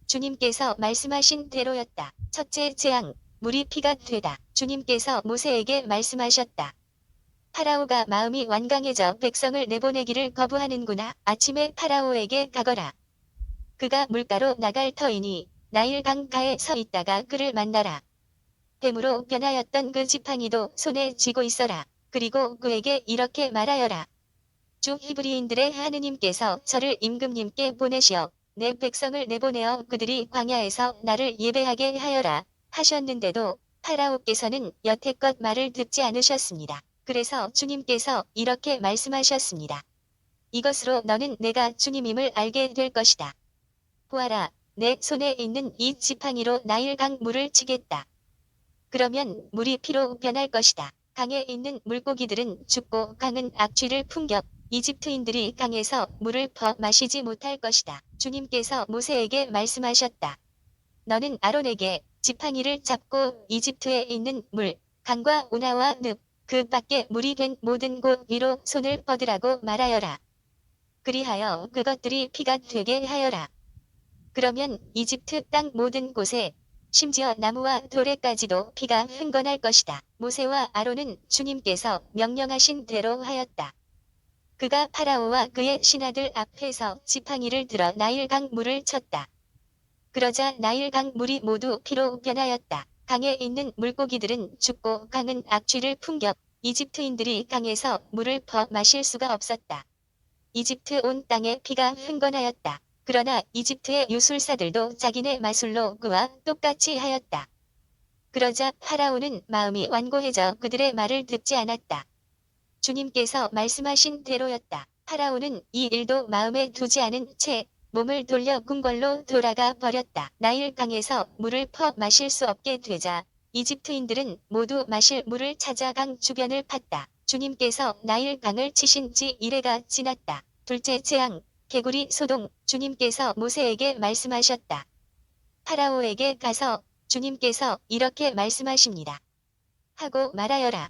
주님께서 말씀하신 대로였다. 첫째 재앙, 물이 피가 되다. 주님께서 모세에게 말씀하셨다. 파라오가 마음이 완강해져 백성을 내보내기를 거부하는구나. 아침에 파라오에게 가거라. 그가 물가로 나갈 터이니 나일 강가에 서 있다가 그를 만나라. 뱀으로 변하였던 그 지팡이도 손에 쥐고 있어라. 그리고 그에게 이렇게 말하여라. 주 히브리인들의 하느님께서 저를 임금님께 보내시어 내 백성을 내보내어 그들이 광야에서 나를 예배하게 하여라 하셨는데도 파라오께서는 여태껏 말을 듣지 않으셨습니다. 그래서 주님께서 이렇게 말씀하셨습니다. 이것으로 너는 내가 주님임을 알게 될 것이다. 보아라, 내 손에 있는 이 지팡이로 나일강 물을 치겠다. 그러면 물이 피로 변할 것이다. 강에 있는 물고기들은 죽고 강은 악취를 풍겨 이집트인들이 강에서 물을 퍼 마시지 못할 것이다. 주님께서 모세에게 말씀하셨다. 너는 아론에게 지팡이를 잡고 이집트에 있는 물, 강과 운하와 늪, 그 밖에 물이 된 모든 곳 위로 손을 뻗으라고 말하여라. 그리하여 그것들이 피가 되게 하여라. 그러면 이집트 땅 모든 곳에 심지어 나무와 돌에까지도 피가 흥건할 것이다. 모세와 아론은 주님께서 명령하신 대로 하였다. 그가 파라오와 그의 신하들 앞에서 지팡이를 들어 나일강 물을 쳤다. 그러자 나일강 물이 모두 피로 변하였다. 강에 있는 물고기들은 죽고 강은 악취를 풍겨 이집트인들이 강에서 물을 퍼 마실 수가 없었다. 이집트 온 땅에 피가 흥건하였다. 그러나 이집트의 요술사들도 자기네 마술로 그와 똑같이 하였다. 그러자 파라오는 마음이 완고해져 그들의 말을 듣지 않았다. 주님께서 말씀하신 대로였다. 파라오는 이 일도 마음에 두지 않은 채 몸을 돌려 궁궐로 돌아가 버렸다. 나일강에서 물을 퍼 마실 수 없게 되자 이집트인들은 모두 마실 물을 찾아 강 주변을 팠다. 주님께서 나일강을 치신 지 이래가 지났다. 둘째 재앙, 개구리 소동, 주님께서 모세에게 말씀하셨다. 파라오에게 가서 주님께서 이렇게 말씀하십니다. 하고 말하여라.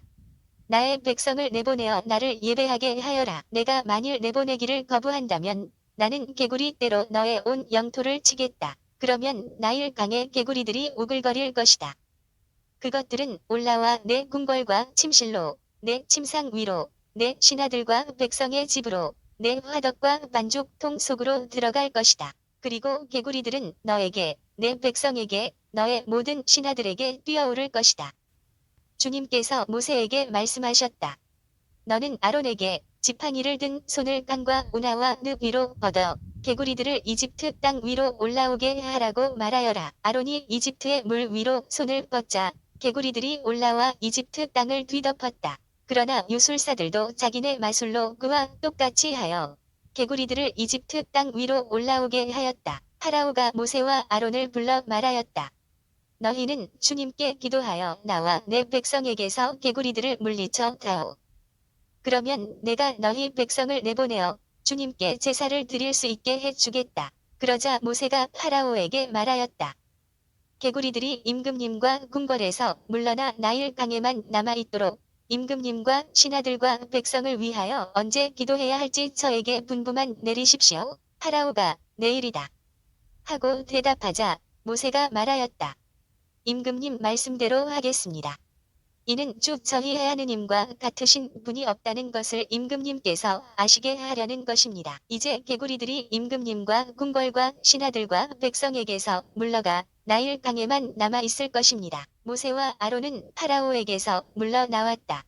나의 백성을 내보내어 나를 예배하게 하여라. 내가 만일 내보내기를 거부한다면 나는 개구리 떼로 너의 온 영토를 치겠다. 그러면 나일강의 개구리들이 우글거릴 것이다. 그것들은 올라와 내 궁궐과 침실로, 내 침상 위로, 내 신하들과 백성의 집으로, 내 화덕과 반죽통 속으로 들어갈 것이다. 그리고 개구리들은 너에게, 내 백성에게, 너의 모든 신하들에게 뛰어오를 것이다. 주님께서 모세에게 말씀하셨다. 너는 아론에게 지팡이를 든 손을 땅과 운하와 늪 위로 뻗어 개구리들을 이집트 땅 위로 올라오게 하라고 말하여라. 아론이 이집트의 물 위로 손을 뻗자 개구리들이 올라와 이집트 땅을 뒤덮었다. 그러나 요술사들도 자기네 마술로 그와 똑같이 하여 개구리들을 이집트 땅 위로 올라오게 하였다. 파라오가 모세와 아론을 불러 말하였다. 너희는 주님께 기도하여 나와 내 백성에게서 개구리들을 물리쳐 다오. 그러면 내가 너희 백성을 내보내어 주님께 제사를 드릴 수 있게 해주겠다. 그러자 모세가 파라오에게 말하였다. 개구리들이 임금님과 궁궐에서 물러나 나일강에만 남아있도록 임금님과 신하들과 백성을 위하여 언제 기도해야 할지 저에게 분부만 내리십시오. 파라오가 내일이다. 하고 대답하자 모세가 말하였다. 임금님 말씀대로 하겠습니다. 이는 주 저희 하느님과 같으신 분이 없다는 것을 임금님께서 아시게 하려는 것입니다. 이제 개구리들이 임금님과 궁궐과 신하들과 백성에게서 물러가 나일강에만 남아있을 것입니다. 모세와 아론은 파라오에게서 물러나왔다.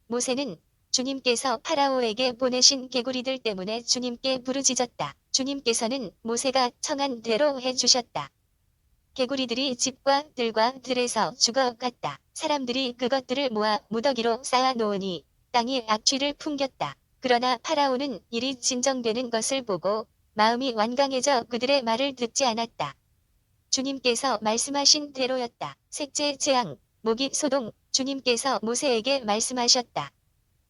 모세는 주님께서 파라오에게 보내신 개구리들 때문에 주님께 부르짖었다. 주님께서는 모세가 청한 대로 해주셨다. 개구리들이 집과 들과 들에서 죽어갔다. 사람들이 그것들을 모아 무더기로 쌓아 놓으니 땅이 악취를 풍겼다. 그러나 파라오는 일이 진정되는 것을 보고 마음이 완강해져 그들의 말을 듣지 않았다. 주님께서 말씀하신 대로였다. 셋째 재앙, 모기 소동, 주님께서 모세에게 말씀하셨다.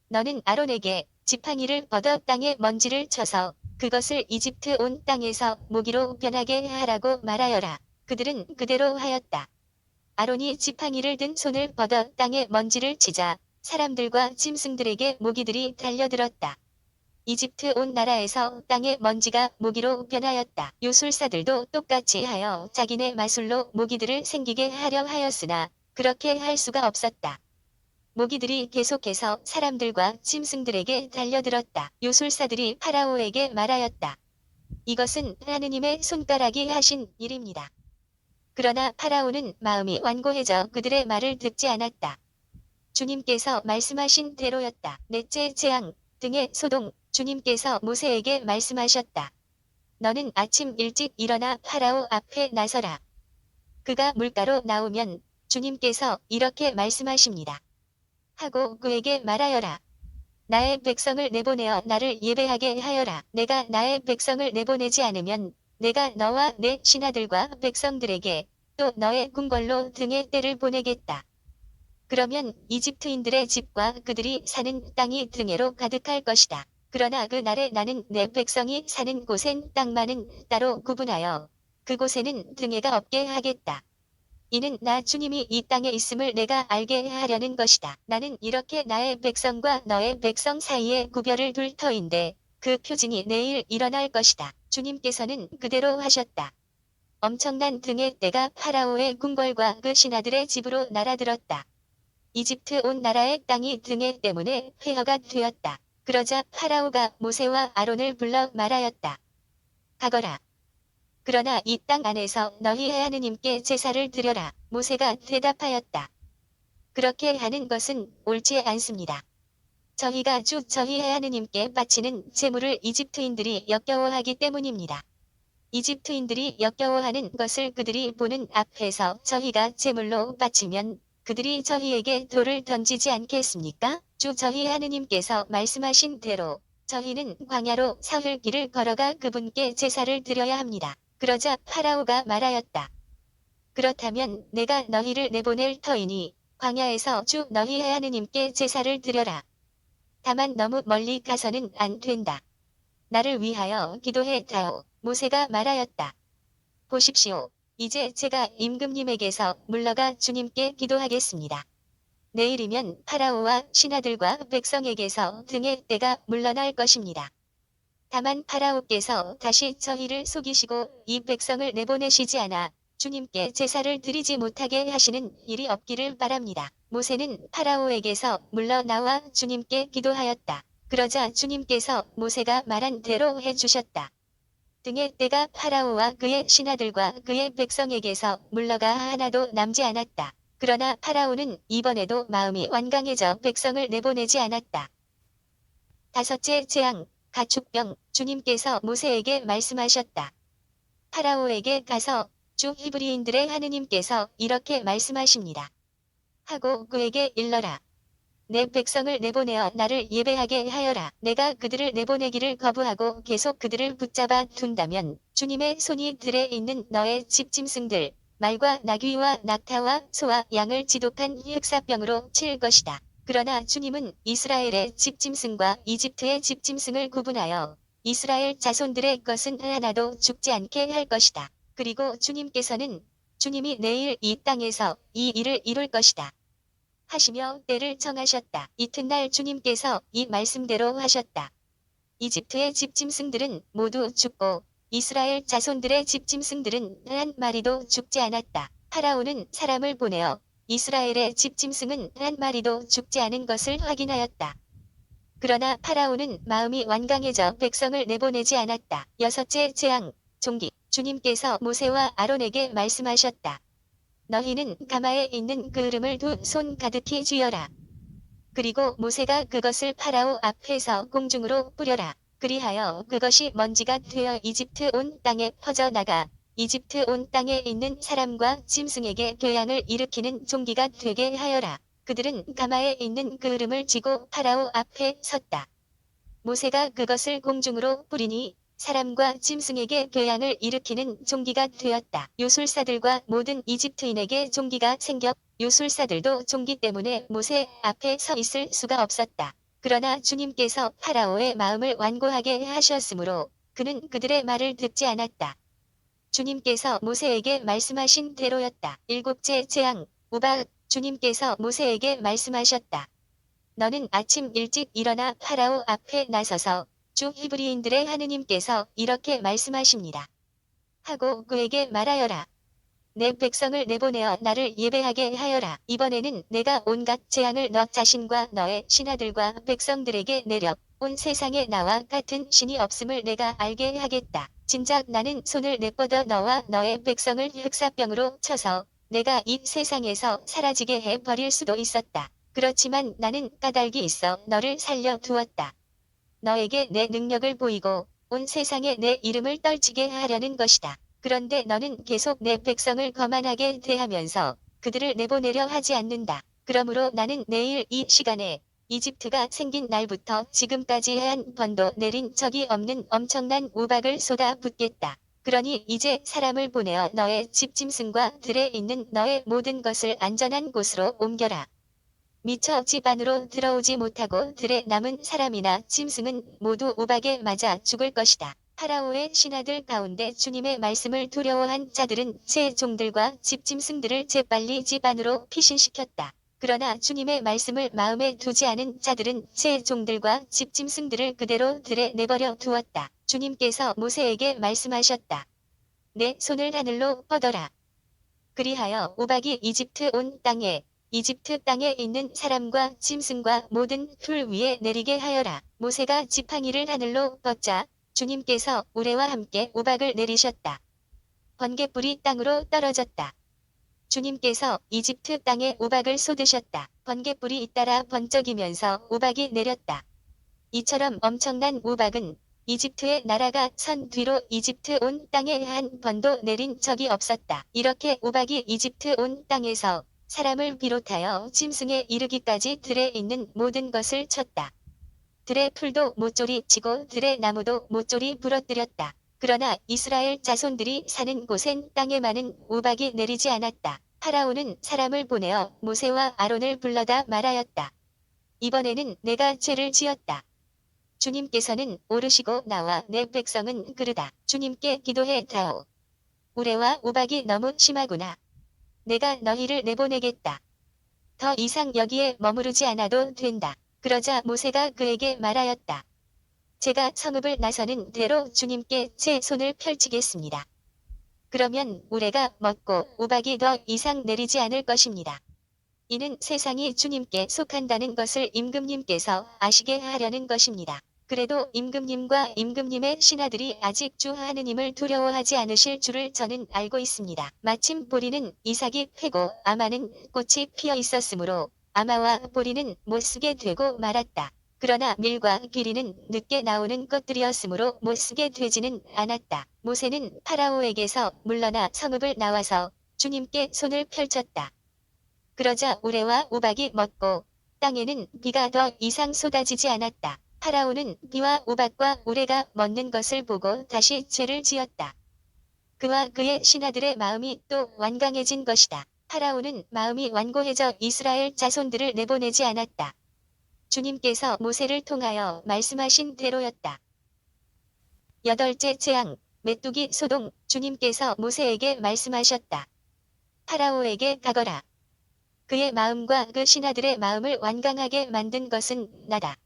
너는 아론에게 지팡이를 뻗어 땅에 먼지를 쳐서 그것을 이집트 온 땅에서 모기로 변하게 하라고 말하여라. 그들은 그대로 하였다. 아론이 지팡이를 든 손을 뻗어 땅에 먼지를 치자 사람들과 짐승들에게 모기들이 달려들었다. 이집트 온 나라에서 땅의 먼지가 모기로 변하였다. 요술사들도 똑같이 하여 자기네 마술로 모기들을 생기게 하려 하였으나 그렇게 할 수가 없었다. 모기들이 계속해서 사람들과 짐승들에게 달려들었다. 요술사들이 파라오에게 말하였다. 이것은 하느님의 손가락이 하신 일입니다. 그러나 파라오는 마음이 완고해져 그들의 말을 듣지 않았다. 주님께서 말씀하신 대로였다. 넷째 재앙, 등의 소동, 주님께서 모세에게 말씀하셨다. 너는 아침 일찍 일어나 파라오 앞에 나서라. 그가 물가로 나오면 주님께서 이렇게 말씀하십니다. 하고 그에게 말하여라. 나의 백성을 내보내어 나를 예배하게 하여라. 내가 나의 백성을 내보내지 않으면 내가 너와 내 신하들과 백성들에게 또 너의 궁궐로 등의 때를 보내겠다. 그러면 이집트인들의 집과 그들이 사는 땅이 등에로 가득할 것이다. 그러나 그 날에 나는 내 백성이 사는 곳엔 땅만은 따로 구분하여 그곳에는 등해가 없게 하겠다. 이는 나 주님이 이 땅에 있음을 내가 알게 하려는 것이다. 나는 이렇게 나의 백성과 너의 백성 사이에 구별을 둘 터인데 그 표징이 내일 일어날 것이다. 주님께서는 그대로 하셨다. 엄청난 등의 때가 파라오의 궁궐과 그 신하들의 집으로 날아들었다. 이집트 온 나라의 땅이 등해 때문에 폐허가 되었다. 그러자 파라오가 모세와 아론을 불러 말하였다. 가거라. 그러나 이 땅 안에서 너희 하느님께 제사를 드려라. 모세가 대답하였다. 그렇게 하는 것은 옳지 않습니다. 저희가 주 저희 하느님께 바치는 제물을 이집트인들이 역겨워하기 때문입니다. 이집트인들이 역겨워하는 것을 그들이 보는 앞에서 저희가 제물로 바치면 그들이 저희에게 돌을 던지지 않겠습니까? 주 저희 하느님께서 말씀하신 대로 저희는 광야로 사흘 길을 걸어가 그분께 제사를 드려야 합니다. 그러자 파라오가 말하였다. 그렇다면 내가 너희를 내보낼 터이니 광야에서 주 너희 하느님께 제사를 드려라. 다만 너무 멀리 가서는 안 된다. 나를 위하여 기도해 다오. 모세가 말하였다. 보십시오. 이제 제가 임금님에게서 물러가 주님께 기도하겠습니다. 내일이면 파라오와 신하들과 백성에게서 등의 때가 물러날 것입니다. 다만 파라오께서 다시 저희를 속이시고 이 백성을 내보내시지 않아 주님께 제사를 드리지 못하게 하시는 일이 없기를 바랍니다. 모세는 파라오에게서 물러나와 주님께 기도하였다. 그러자 주님께서 모세가 말한 대로 해주셨다. 등의 때가 파라오와 그의 신하들과 그의 백성에게서 물러가 하나도 남지 않았다. 그러나 파라오는 이번에도 마음이 완강해져 백성을 내보내지 않았다. 다섯째 재앙, 가축병. 주님께서 모세에게 말씀하셨다. 파라오에게 가서 주 히브리인들의 하느님께서 이렇게 말씀하십니다. 하고 그에게 일러라. 내 백성을 내보내어 나를 예배하게 하여라. 내가 그들을 내보내기를 거부하고 계속 그들을 붙잡아 둔다면 주님의 손이 들에 있는 너의 집짐승들, 말과 나귀와 낙타와 소와 양을 지독한 흑사병으로 칠 것이다. 그러나 주님은 이스라엘의 집짐승과 이집트의 집짐승을 구분하여 이스라엘 자손들의 것은 하나도 죽지 않게 할 것이다. 그리고 주님께서는 주님이 내일 이 땅에서 이 일을 이룰 것이다. 하시며 때를 정하셨다. 이튿날 주님께서 이 말씀대로 하셨다. 이집트의 집짐승들은 모두 죽고 이스라엘 자손들의 집짐승들은 한 마리도 죽지 않았다. 파라오는 사람을 보내어 이스라엘의 집짐승은 한 마리도 죽지 않은 것을 확인하였다. 그러나 파라오는 마음이 완강해져 백성을 내보내지 않았다. 여섯째 재앙, 종기. 주님께서 모세와 아론에게 말씀하셨다. 너희는 가마에 있는 그 기름을 두 손 가득히 쥐어라. 그리고 모세가 그것을 파라오 앞에서 공중으로 뿌려라. 그리하여 그것이 먼지가 되어 이집트 온 땅에 퍼져나가 이집트 온 땅에 있는 사람과 짐승에게 교양을 일으키는 종기가 되게 하여라. 그들은 가마에 있는 그 기름을 쥐고 파라오 앞에 섰다. 모세가 그것을 공중으로 뿌리니 사람과 짐승에게 교양을 일으키는 종기가 되었다. 요술사들과 모든 이집트인에게 종기가 생겨 요술사들도 종기 때문에 모세 앞에 서 있을 수가 없었다. 그러나 주님께서 파라오의 마음을 완고하게 하셨으므로 그는 그들의 말을 듣지 않았다. 주님께서 모세에게 말씀하신 대로였다. 일곱째 재앙, 우박. 주님께서 모세에게 말씀하셨다. 너는 아침 일찍 일어나 파라오 앞에 나서서 주 히브리인들의 하느님께서 이렇게 말씀하십니다. 하고 그에게 말하여라. 내 백성을 내보내어 나를 예배하게 하여라. 이번에는 내가 온갖 재앙을 너 자신과 너의 신하들과 백성들에게 내려 온 세상에 나와 같은 신이 없음을 내가 알게 하겠다. 진작 나는 손을 내뻗어 너와 너의 백성을 흑사병으로 쳐서 내가 이 세상에서 사라지게 해버릴 수도 있었다. 그렇지만 나는 까닭이 있어 너를 살려 두었다. 너에게 내 능력을 보이고 온 세상에 내 이름을 떨치게 하려는 것이다. 그런데 너는 계속 내 백성을 거만하게 대하면서 그들을 내보내려 하지 않는다. 그러므로 나는 내일 이 시간에 이집트가 생긴 날부터 지금까지 한 번도 내린 적이 없는 엄청난 우박을 쏟아붓겠다. 그러니 이제 사람을 보내어 너의 집짐승과 들에 있는 너의 모든 것을 안전한 곳으로 옮겨라. 미처 집 안으로 들어오지 못하고 들에 남은 사람이나 짐승은 모두 우박에 맞아 죽을 것이다. 파라오의 신하들 가운데 주님의 말씀을 두려워한 자들은 제 종들과 집짐승들을 재빨리 집 안으로 피신시켰다. 그러나 주님의 말씀을 마음에 두지 않은 자들은 제 종들과 집짐승들을 그대로 들에 내버려 두었다. 주님께서 모세에게 말씀하셨다. 내 손을 하늘로 뻗어라. 그리하여 우박이 이집트 땅에 있는 사람과 짐승과 모든 풀 위에 내리게 하여라. 모세가 지팡이를 하늘로 뻗자 주님께서 우레와 함께 우박을 내리셨다. 번갯불이 땅으로 떨어졌다. 주님께서 이집트 땅에 우박을 쏟으셨다. 번갯불이 잇따라 번쩍이면서 우박이 내렸다. 이처럼 엄청난 우박은 이집트의 나라가 선 뒤로 이집트 온 땅에 한 번도 내린 적이 없었다. 이렇게 우박이 이집트 온 땅에서 사람을 비롯하여 짐승에 이르기까지 들에 있는 모든 것을 쳤다. 들의 풀도 모조리 치고 들의 나무도 모조리 부러뜨렸다. 그러나 이스라엘 자손들이 사는 곳엔 땅에 많은 우박이 내리지 않았다. 파라오는 사람을 보내어 모세와 아론을 불러다 말하였다. 이번에는 내가 죄를 지었다. 주님께서는 오르시고 나와 내 백성은 그르다. 주님께 기도해 다오. 우레와 우박이 너무 심하구나. 내가 너희를 내보내겠다. 더 이상 여기에 머무르지 않아도 된다. 그러자 모세가 그에게 말하였다. 제가 성읍을 나서는 대로 주님께 제 손을 펼치겠습니다. 그러면 우레가 멎고 우박이 더 이상 내리지 않을 것입니다. 이는 세상이 주님께 속한다는 것을 임금님께서 아시게 하려는 것입니다. 그래도 임금님과 임금님의 신하들이 아직 주 하느님을 두려워하지 않으실 줄을 저는 알고 있습니다. 마침 보리는 이삭이 패고 아마는 꽃이 피어 있었으므로 아마와 보리는 못쓰게 되고 말았다. 그러나 밀과 귀리는 늦게 나오는 것들이었으므로 못쓰게 되지는 않았다. 모세는 파라오에게서 물러나 성읍을 나와서 주님께 손을 펼쳤다. 그러자 우레와 우박이 멎고 땅에는 비가 더 이상 쏟아지지 않았다. 파라오는 비와 우박과 우레가 멎는 것을 보고 다시 죄를 지었다. 그와 그의 신하들의 마음이 또 완강해진 것이다. 파라오는 마음이 완고해져 이스라엘 자손들을 내보내지 않았다. 주님께서 모세를 통하여 말씀하신 대로였다. 여덟째 재앙, 메뚜기 소동. 주님께서 모세에게 말씀하셨다. 파라오에게 가거라. 그의 마음과 그 신하들의 마음을 완강하게 만든 것은 나다.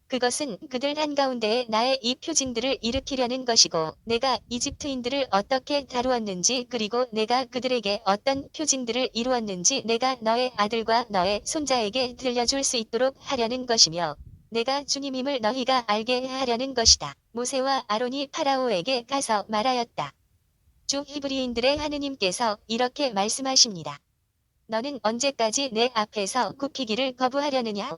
그것은 그들 한가운데에 나의 이 표징들을 일으키려는 것이고 내가 이집트인들을 어떻게 다루었는지 그리고 내가 그들에게 어떤 표징들을 이루었는지 내가 너의 아들과 너의 손자에게 들려줄 수 있도록 하려는 것이며 내가 주님임을 너희가 알게 하려는 것이다. 모세와 아론이 파라오에게 가서 말하였다. 주 히브리인들의 하느님께서 이렇게 말씀하십니다. 너는 언제까지 내 앞에서 굽히기를 거부하려느냐?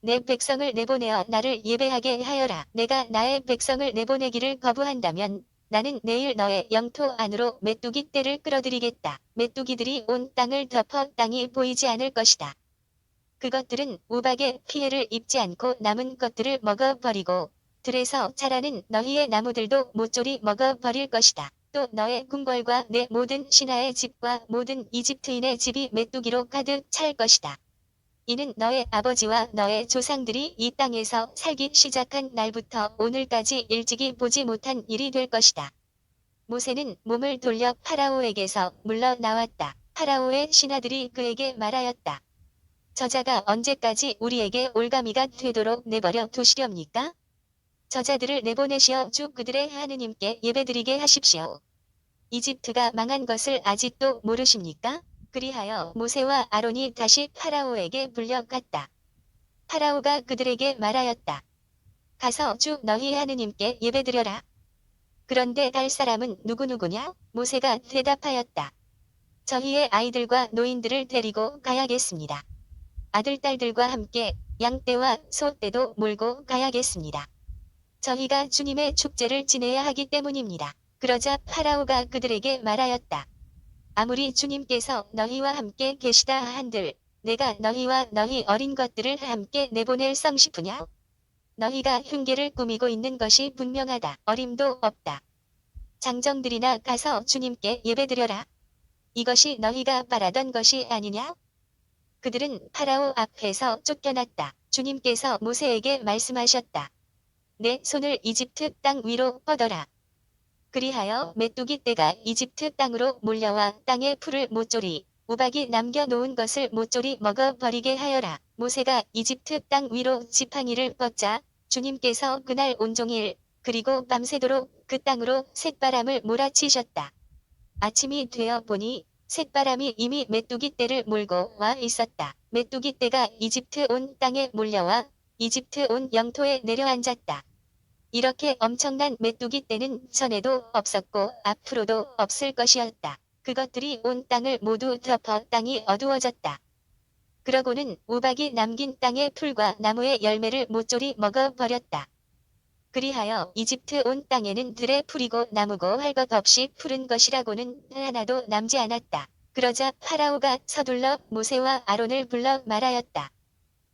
내 백성을 내보내어 나를 예배하게 하여라. 내가 나의 백성을 내보내기를 거부한다면 나는 내일 너의 영토 안으로 메뚜기 떼를 끌어들이겠다. 메뚜기들이 온 땅을 덮어 땅이 보이지 않을 것이다. 그것들은 우박의 피해를 입지 않고 남은 것들을 먹어버리고 들에서 자라는 너희의 나무들도 모조리 먹어버릴 것이다. 또 너의 궁궐과 내 모든 신하의 집과 모든 이집트인의 집이 메뚜기로 가득 찰 것이다. 이는 너의 아버지와 너의 조상들이 이 땅에서 살기 시작한 날부터 오늘까지 일찍이 보지 못한 일이 될 것이다. 모세는 몸을 돌려 파라오에게서 물러나왔다. 파라오의 신하들이 그에게 말하였다. 저자가 언제까지 우리에게 올가미가 되도록 내버려 두시렵니까? 저자들을 내보내시어 주 그들의 하느님께 예배드리게 하십시오. 이집트가 망한 것을 아직도 모르십니까? 그리하여 모세와 아론이 다시 파라오에게 불려갔다. 파라오가 그들에게 말하였다. 가서 주 너희 하느님께 예배드려라. 그런데 갈 사람은 누구누구냐? 모세가 대답하였다. 저희의 아이들과 노인들을 데리고 가야겠습니다. 아들, 딸들과 함께 양떼와 소떼도 몰고 가야겠습니다. 저희가 주님의 축제를 지내야 하기 때문입니다. 그러자 파라오가 그들에게 말하였다. 아무리 주님께서 너희와 함께 계시다 한들 내가 너희와 너희 어린 것들을 함께 내보낼 성시프냐? 너희가 흉계를 꾸미고 있는 것이 분명하다. 어림도 없다. 장정들이나 가서 주님께 예배드려라. 이것이 너희가 바라던 것이 아니냐? 그들은 파라오 앞에서 쫓겨났다. 주님께서 모세에게 말씀하셨다. 내 손을 이집트 땅 위로 뻗어라. 그리하여 메뚜기 떼가 이집트 땅으로 몰려와 땅의 풀을 모조리 우박이 남겨놓은 것을 모조리 먹어버리게 하여라. 모세가 이집트 땅 위로 지팡이를 뻗자 주님께서 그날 온종일 그리고 밤새도록 그 땅으로 쇳바람을 몰아치셨다. 아침이 되어 보니 쇳바람이 이미 메뚜기 떼를 몰고 와 있었다. 메뚜기 떼가 이집트 온 땅에 몰려와 이집트 온 영토에 내려앉았다. 이렇게 엄청난 메뚜기 떼는 전에도 없었고 앞으로도 없을 것이었다. 그것들이 온 땅을 모두 덮어 땅이 어두워졌다. 그러고는 우박이 남긴 땅의 풀과 나무의 열매를 모조리 먹어버렸다. 그리하여 이집트 온 땅에는 들의 풀이고 나무고 할 것 없이 푸른 것이라고는 하나도 남지 않았다. 그러자 파라오가 서둘러 모세와 아론을 불러 말하였다.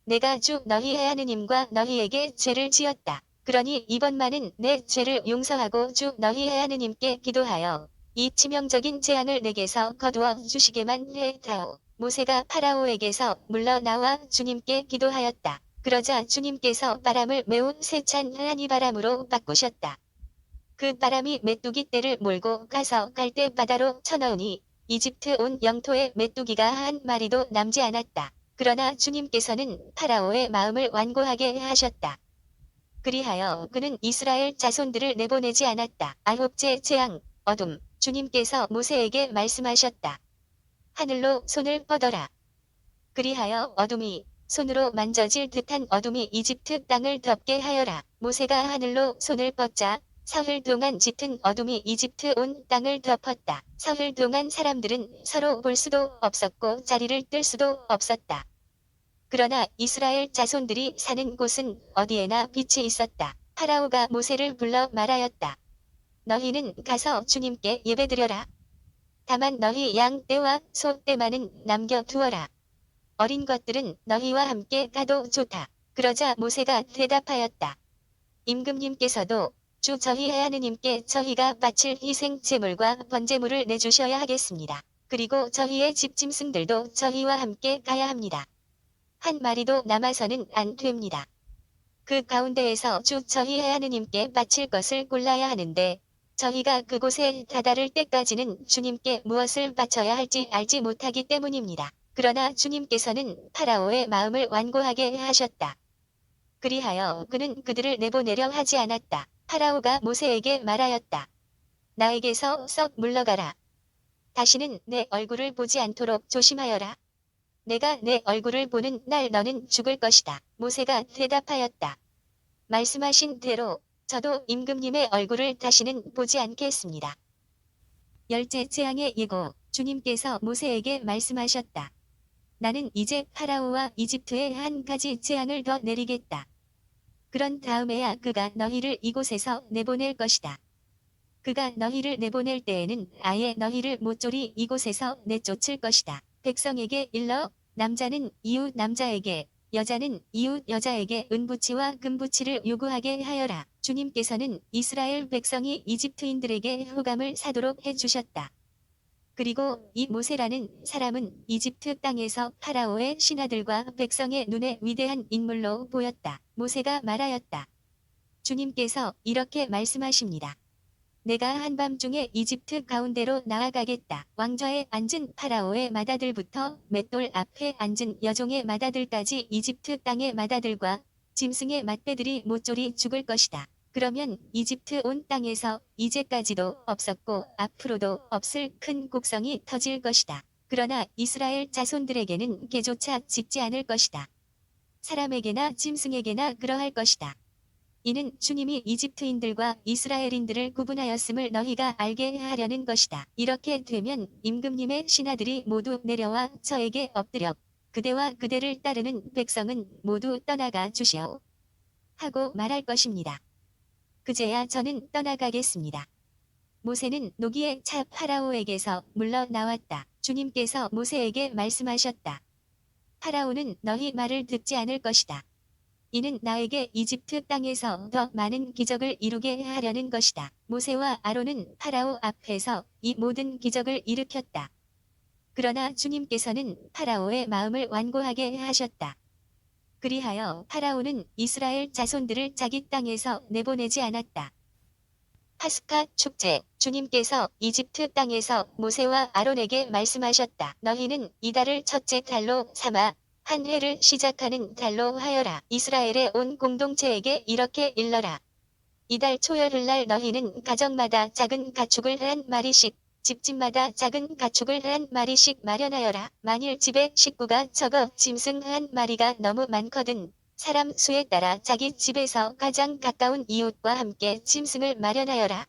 내가 주 너희 하느님과 너희에게 죄를 지었다. 그러니 이번만은 내 죄를 용서하고 주 너희 하느님께 기도하여 이 치명적인 재앙을 내게서 거두어 주시게만 해 다오. 모세가 파라오에게서 물러나와 주님께 기도하였다. 그러자 주님께서 바람을 매우 세찬 한이바람으로 바꾸셨다. 그 바람이 메뚜기 떼를 몰고 가서 갈대 바다로 쳐넣으니 이집트 온 영토에 메뚜기가 한 마리도 남지 않았다. 그러나 주님께서는 파라오의 마음을 완고하게 하셨다. 그리하여 그는 이스라엘 자손들을 내보내지 않았다. 아홉째 재앙, 어둠. 주님께서 모세에게 말씀하셨다. 하늘로 손을 뻗어라. 그리하여 어둠이 손으로 만져질 듯한 어둠이 이집트 땅을 덮게 하여라. 모세가 하늘로 손을 뻗자 사흘 동안 짙은 어둠이 이집트 온 땅을 덮었다. 사흘 동안 사람들은 서로 볼 수도 없었고 자리를 뜰 수도 없었다. 그러나 이스라엘 자손들이 사는 곳은 어디에나 빛이 있었다. 파라오가 모세를 불러 말하였다. 너희는 가서 주님께 예배드려라. 다만 너희 양 떼와 소 떼만은 남겨두어라. 어린 것들은 너희와 함께 가도 좋다. 그러자 모세가 대답하였다. 임금님께서도 주 저희 하느님께 저희가 바칠 희생 제물과 번제물을 내주셔야 하겠습니다. 그리고 저희의 집 짐승들도 저희와 함께 가야 합니다. 한 마리도 남아서는 안 됩니다. 그 가운데에서 주 저희 하느님께 바칠 것을 골라야 하는데 저희가 그곳에 다다를 때까지는 주님께 무엇을 바쳐야 할지 알지 못하기 때문입니다. 그러나 주님께서는 파라오의 마음을 완고하게 하셨다. 그리하여 그는 그들을 내보내려 하지 않았다. 파라오가 모세에게 말하였다. 나에게서 썩 물러가라. 다시는 내 얼굴을 보지 않도록 조심하여라. 내가 내 얼굴을 보는 날 너는 죽을 것이다. 모세가 대답하였다. 말씀하신 대로 저도 임금님의 얼굴을 다시는 보지 않겠습니다. 열째 재앙의 예고. 주님께서 모세에게 말씀하셨다. 나는 이제 파라오와 이집트에 한 가지 재앙을 더 내리겠다. 그런 다음에야 그가 너희를 이곳에서 내보낼 것이다. 그가 너희를 내보낼 때에는 아예 너희를 모조리 이곳에서 내쫓을 것이다. 백성에게 일러 남자는 이웃 남자에게 여자는 이웃 여자에게 은부치와 금부치를 요구하게 하여라. 주님께서는 이스라엘 백성이 이집트인들에게 호감을 사도록 해주셨다. 그리고 이 모세라는 사람은 이집트 땅에서 파라오의 신하들과 백성의 눈에 위대한 인물로 보였다. 모세가 말하였다. 주님께서 이렇게 말씀하십니다. 내가 한밤중에 이집트 가운데로 나아가겠다. 왕좌에 앉은 파라오의 맏아들부터 맷돌 앞에 앉은 여종의 맏아들까지 이집트 땅의 맏아들과 짐승의 맏배들이 모조리 죽을 것이다. 그러면 이집트 온 땅에서 이제까지도 없었고 앞으로도 없을 큰 곡성이 터질 것이다. 그러나 이스라엘 자손들에게는 개조차 짓지 않을 것이다. 사람에게나 짐승에게나 그러할 것이다. 이는 주님이 이집트인들과 이스라엘인들을 구분하였음을 너희가 알게 하려는 것이다. 이렇게 되면 임금님의 신하들이 모두 내려와 저에게 엎드려 그대와 그대를 따르는 백성은 모두 떠나가 주시오 하고 말할 것입니다. 그제야 저는 떠나가겠습니다. 모세는 노기에 차 파라오에게서 물러나왔다. 주님께서 모세에게 말씀하셨다. 파라오는 너희 말을 듣지 않을 것이다. 이는 나에게 이집트 땅에서 더 많은 기적을 이루게 하려는 것이다. 모세와 아론은 파라오 앞에서 이 모든 기적을 일으켰다. 그러나 주님께서는 파라오의 마음을 완고하게 하셨다. 그리하여 파라오는 이스라엘 자손들을 자기 땅에서 내보내지 않았다. 파스카 축제. 주님께서 이집트 땅에서 모세와 아론에게 말씀하셨다. 너희는 이달을 첫째 달로 삼아 한 해를 시작하는 달로 하여라. 이스라엘의 온 공동체에게 이렇게 일러라. 이달 초열흘날 너희는 가정마다 작은 가축을 한 마리씩 집집마다 작은 가축을 한 마리씩 마련하여라. 만일 집에 식구가 적어 짐승 한 마리가 너무 많거든 사람 수에 따라 자기 집에서 가장 가까운 이웃과 함께 짐승을 마련하여라.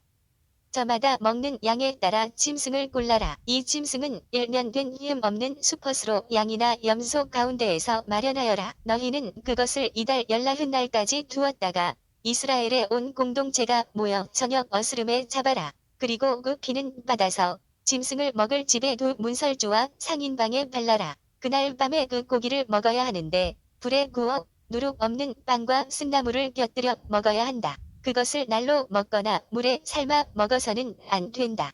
저마다 먹는 양에 따라 짐승을 골라라. 이 짐승은 일년된 흠 없는 수컷으로 양이나 염소 가운데에서 마련하여라. 너희는 그것을 이달 열나흔날까지 두었다가 이스라엘의 온 공동체가 모여 저녁 어스름에 잡아라. 그리고 그 피는 받아서 짐승을 먹을 집의 두 문설주와 상인방에 발라라. 그날 밤에 그 고기를 먹어야 하는데 불에 구워 누룩 없는 빵과 쓴나물을 곁들여 먹어야 한다. 그것을 날로 먹거나 물에 삶아 먹어서는 안 된다.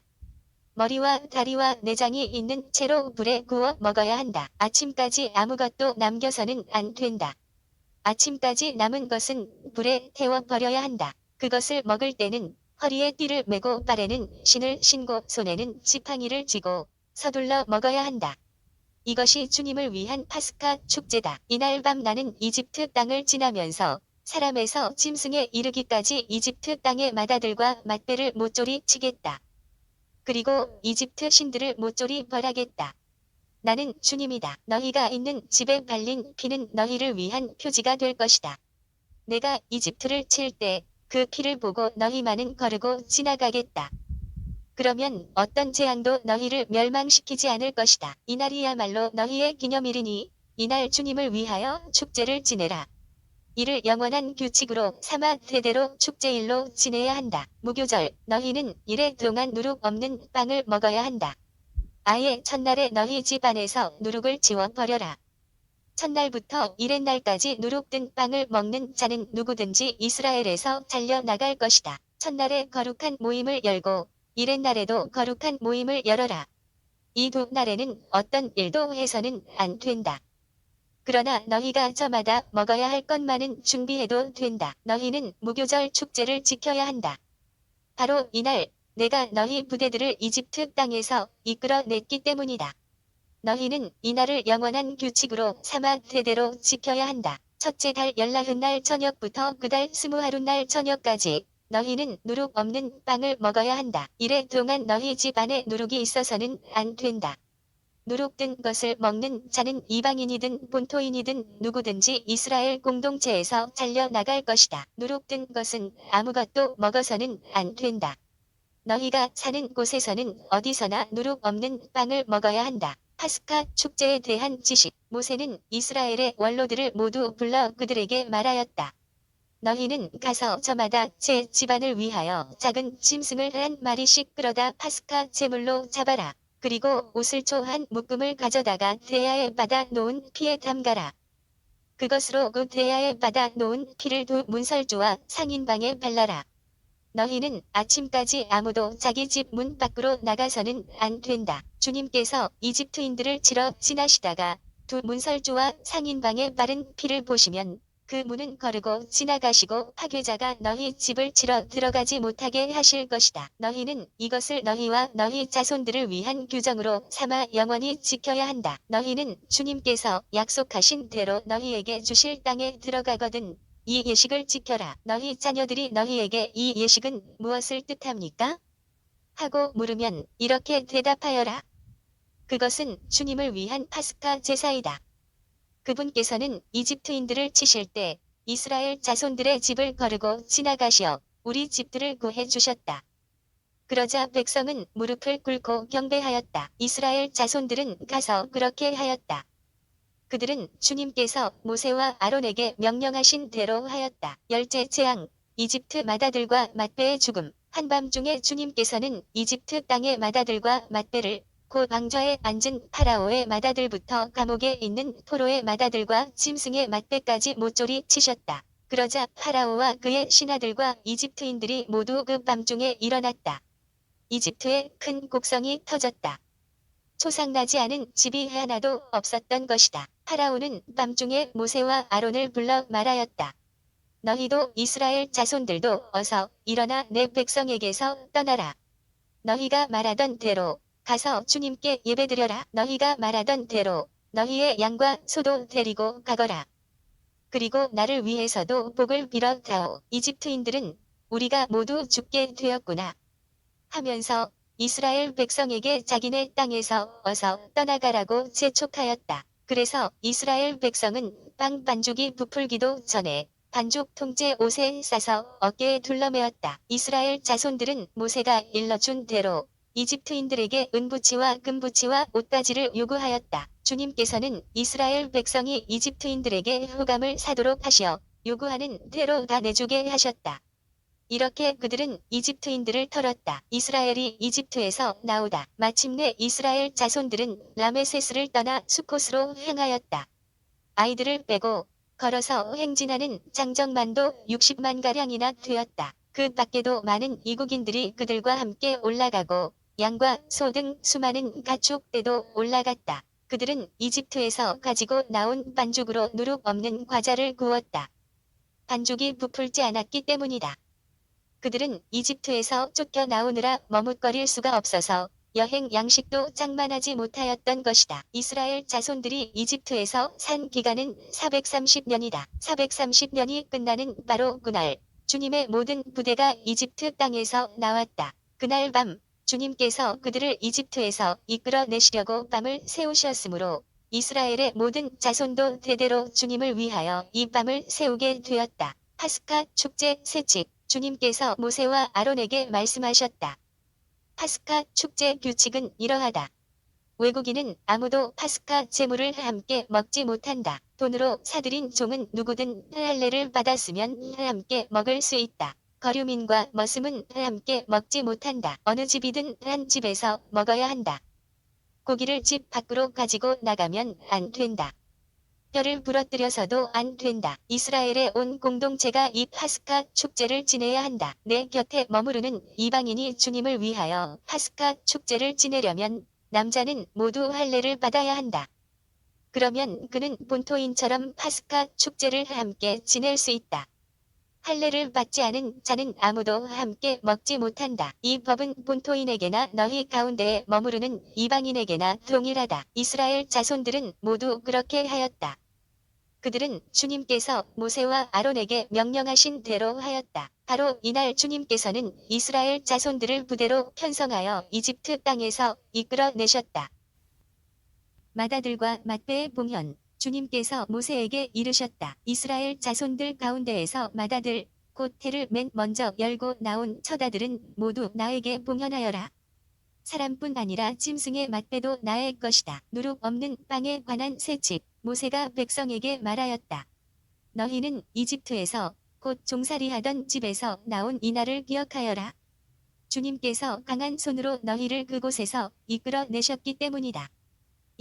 머리와 다리와 내장이 있는 채로 불에 구워 먹어야 한다. 아침까지 아무것도 남겨서는 안 된다. 아침까지 남은 것은 불에 태워 버려야 한다. 그것을 먹을 때는 허리에 띠를 메고 발에는 신을 신고 손에는 지팡이를 쥐고 서둘러 먹어야 한다. 이것이 주님을 위한 파스카 축제다. 이날 밤 나는 이집트 땅을 지나면서 사람에서 짐승에 이르기까지 이집트 땅의 마다들과 맏배를 모조리 치겠다. 그리고 이집트 신들을 모조리 벌하겠다. 나는 주님이다. 너희가 있는 집에 발린 피는 너희를 위한 표지가 될 것이다. 내가 이집트를 칠 때 그 피를 보고 너희만은 거르고 지나가겠다. 그러면 어떤 재앙도 너희를 멸망시키지 않을 것이다. 이날이야말로 너희의 기념일이니 이날 주님을 위하여 축제를 지내라. 이를 영원한 규칙으로 삼아 대대로 축제일로 지내야 한다. 무교절 너희는 이래 동안 누룩 없는 빵을 먹어야 한다. 아예 첫날에 너희 집 안에서 누룩을 지워 버려라. 첫날부터 이렛날까지 누룩 든 빵을 먹는 자는 누구든지 이스라엘에서 잘려나갈 것이다. 첫날에 거룩한 모임을 열고 이렛날에도 거룩한 모임을 열어라. 이 두 날에는 어떤 일도 해서는 안 된다. 그러나 너희가 저마다 먹어야 할 것만은 준비해도 된다. 너희는 무교절 축제를 지켜야 한다. 바로 이날 내가 너희 부대들을 이집트 땅에서 이끌어냈기 때문이다. 너희는 이날을 영원한 규칙으로 삼아 대대로 지켜야 한다. 첫째 달 열나흔날 저녁부터 그 달 스무하룻날 저녁까지 너희는 누룩 없는 빵을 먹어야 한다. 이래 동안 너희 집 안에 누룩이 있어서는 안 된다. 누룩 든 것을 먹는 자는 이방인이든 본토인이든 누구든지 이스라엘 공동체에서 잘려나갈 것이다. 누룩 든 것은 아무것도 먹어서는 안 된다. 너희가 사는 곳에서는 어디서나 누룩 없는 빵을 먹어야 한다. 파스카 축제에 대한 지식. 모세는 이스라엘의 원로들을 모두 불러 그들에게 말하였다. 너희는 가서 저마다 제 집안을 위하여 작은 짐승을 한 마리씩 끌어다 파스카 제물로 잡아라. 그리고 우슬초 한 묶음을 가져다가 대야에 받아 놓은 피에 담가라. 그것으로 그 대야에 받아 놓은 피를 두 문설주와 상인방에 발라라. 너희는 아침까지 아무도 자기 집 문 밖으로 나가서는 안 된다. 주님께서 이집트인들을 치러 지나시다가 두 문설주와 상인방에 바른 피를 보시면 그 문은 거르고 지나가시고 파괴자가 너희 집을 치러 들어가지 못하게 하실 것이다. 너희는 이것을 너희와 너희 자손들을 위한 규정으로 삼아 영원히 지켜야 한다. 너희는 주님께서 약속하신 대로 너희에게 주실 땅에 들어가거든 이 예식을 지켜라. 너희 자녀들이 너희에게 이 예식은 무엇을 뜻합니까? 하고 물으면 이렇게 대답하여라. 그것은 주님을 위한 파스카 제사이다. 그분께서는 이집트인들을 치실 때 이스라엘 자손들의 집을 거르고 지나가시어 우리 집들을 구해 주셨다. 그러자 백성은 무릎을 꿇고 경배하였다. 이스라엘 자손들은 가서 그렇게 하였다. 그들은 주님께서 모세와 아론에게 명령하신 대로 하였다. 열째 재앙, 이집트 마다들과 맏배의 죽음. 한밤중에 주님께서는 이집트 땅의 마다들과 맏배를 곧 왕좌에 앉은 파라오의 마다들부터 감옥에 있는 포로의 마다들과 짐승의 맏배까지 모조리 치셨다. 그러자 파라오와 그의 신하들과 이집트인들이 모두 그 밤중에 일어났다. 이집트에 큰 곡성이 터졌다. 초상나지 않은 집이 하나도 없었던 것이다. 파라오는 밤중에 모세와 아론을 불러 말하였다. 너희도 이스라엘 자손들도 어서 일어나 내 백성에게서 떠나라. 너희가 말하던 대로 가서 주님께 예배드려라. 너희가 말하던 대로 너희의 양과 소도 데리고 가거라. 그리고 나를 위해서도 복을 빌어다오. 이집트인들은 우리가 모두 죽게 되었구나 하면서 이스라엘 백성에게 자기네 땅에서 어서 떠나가라고 재촉하였다. 그래서 이스라엘 백성은 빵 반죽이 부풀기도 전에 반죽 통째 옷에 싸서 어깨에 둘러매었다. 이스라엘 자손들은 모세가 일러준 대로 이집트인들에게 은부치와 금부치와 옷가지를 요구하였다. 주님께서는 이스라엘 백성이 이집트인들에게 후감을 사도록 하시어 요구하는 대로 다 내주게 하셨다. 이렇게 그들은 이집트인들을 털었다. 이스라엘이 이집트에서 나오다. 마침내 이스라엘 자손들은 라메세스를 떠나 수콧으로 향하였다. 아이들을 빼고 걸어서 행진하는 장정만도 60만가량이나 되었다. 그 밖에도 많은 이국인들이 그들과 함께 올라가고 양과 소 등 수많은 가축 떼도 올라갔다. 그들은 이집트에서 가지고 나온 반죽으로 누룩 없는 과자를 구웠다. 반죽이 부풀지 않았기 때문이다. 그들은 이집트에서 쫓겨나오느라 머뭇거릴 수가 없어서 여행 양식도 장만하지 못하였던 것이다. 이스라엘 자손들이 이집트에서 산 기간은 430년이다. 430년이 끝나는 바로 그날 주님의 모든 부대가 이집트 땅에서 나왔다. 그날 밤 주님께서 그들을 이집트에서 이끌어내시려고 밤을 세우셨으므로 이스라엘의 모든 자손도 대대로 주님을 위하여 이 밤을 세우게 되었다. 파스카 축제 세칙 주님께서 모세와 아론에게 말씀하셨다. 파스카 축제 규칙은 이러하다. 외국인은 아무도 파스카 제물을 함께 먹지 못한다. 돈으로 사들인 종은 누구든 할례를 받았으면 함께 먹을 수 있다. 거류민과 머슴은 함께 먹지 못한다. 어느 집이든 한 집에서 먹어야 한다. 고기를 집 밖으로 가지고 나가면 안 된다. 뼈를 부러뜨려서도 안 된다. 이스라엘의 온 공동체가 이 파스카 축제를 지내야 한다. 내 곁에 머무르는 이방인이 주님을 위하여 파스카 축제를 지내려면 남자는 모두 할례를 받아야 한다. 그러면 그는 본토인처럼 파스카 축제를 함께 지낼 수 있다. 할례를 받지 않은 자는 아무도 함께 먹지 못한다. 이 법은 본토인에게나 너희 가운데에 머무르는 이방인에게나 동일하다. 이스라엘 자손들은 모두 그렇게 하였다. 그들은 주님께서 모세와 아론에게 명령하신 대로 하였다. 바로 이날 주님께서는 이스라엘 자손들을 부대로 편성하여 이집트 땅에서 이끌어내셨다. 마다들과 맏배의 봉현 주님께서 모세에게 이르셨다. 이스라엘 자손들 가운데에서 마다들 곧 태를 맨 먼저 열고 나온 처다들은 모두 나에게 봉헌하여라. 사람뿐 아니라 짐승의 맏배도 나의 것이다. 누룩 없는 빵에 관한 세칙 모세가 백성에게 말하였다. 너희는 이집트에서 곧 종살이하던 집에서 나온 이날을 기억하여라. 주님께서 강한 손으로 너희를 그곳에서 이끌어내셨기 때문이다.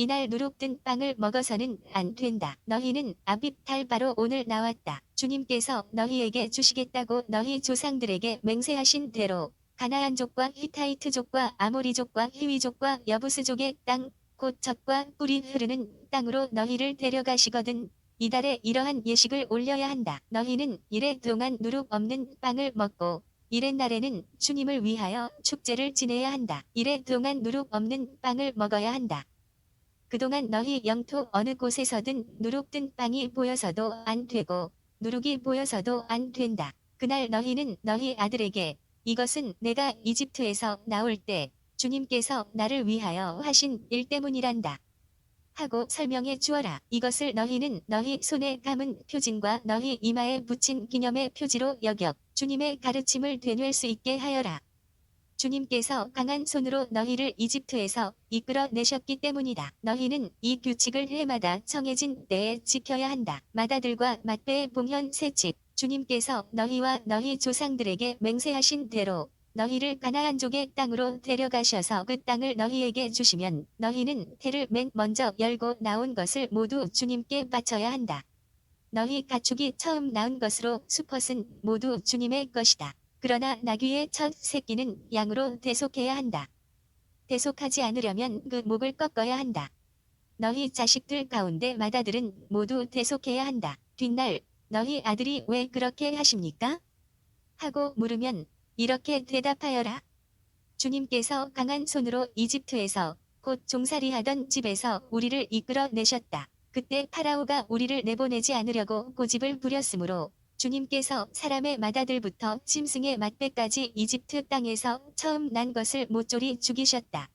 이날 누룩 든 빵을 먹어서는 안 된다. 너희는 아빕 달 바로 오늘 나왔다. 주님께서 너희에게 주시겠다고 너희 조상들에게 맹세하신 대로 가나안족과 히타이트족과 아모리족과 히위족과 여부스족의 땅, 곧 젖과 꿀이 흐르는 땅으로 너희를 데려가시거든. 이달에 이러한 예식을 올려야 한다. 너희는 이래 동안 누룩 없는 빵을 먹고 이래 날에는 주님을 위하여 축제를 지내야 한다. 이래 동안 누룩 없는 빵을 먹어야 한다. 그동안 너희 영토 어느 곳에서든 누룩 든 빵이 보여서도 안 되고 누룩이 보여서도 안 된다. 그날 너희는 너희 아들에게 이것은 내가 이집트에서 나올 때 주님께서 나를 위하여 하신 일 때문이란다. 하고 설명해 주어라. 이것을 너희는 너희 손에 감은 표징과 너희 이마에 붙인 기념의 표지로 여겨 주님의 가르침을 되뇌 수 있게 하여라. 주님께서 강한 손으로 너희를 이집트에서 이끌어내셨기 때문이다. 너희는 이 규칙을 해마다 정해진 때에 지켜야 한다. 마다들과 맏배의 봉헌 세칙 주님께서 너희와 너희 조상들에게 맹세하신 대로 너희를 가나안족의 땅으로 데려가셔서 그 땅을 너희에게 주시면 너희는 태를 맨 먼저 열고 나온 것을 모두 주님께 바쳐야 한다. 너희 가축이 처음 나온 것으로 수컷은 모두 주님의 것이다. 그러나 나귀의 첫 새끼는 양으로 대속해야 한다. 대속하지 않으려면 그 목을 꺾어야 한다. 너희 자식들 가운데 마다들은 모두 대속해야 한다. 뒷날 너희 아들이 왜 그렇게 하십니까? 하고 물으면 이렇게 대답하여라. 주님께서 강한 손으로 이집트에서 곧 종살이하던 집에서 우리를 이끌어내셨다. 그때 파라오가 우리를 내보내지 않으려고 고집을 부렸으므로 주님께서 사람의 맏아들부터 짐승의 맏배까지 이집트 땅에서 처음 난 것을 모조리 죽이셨다.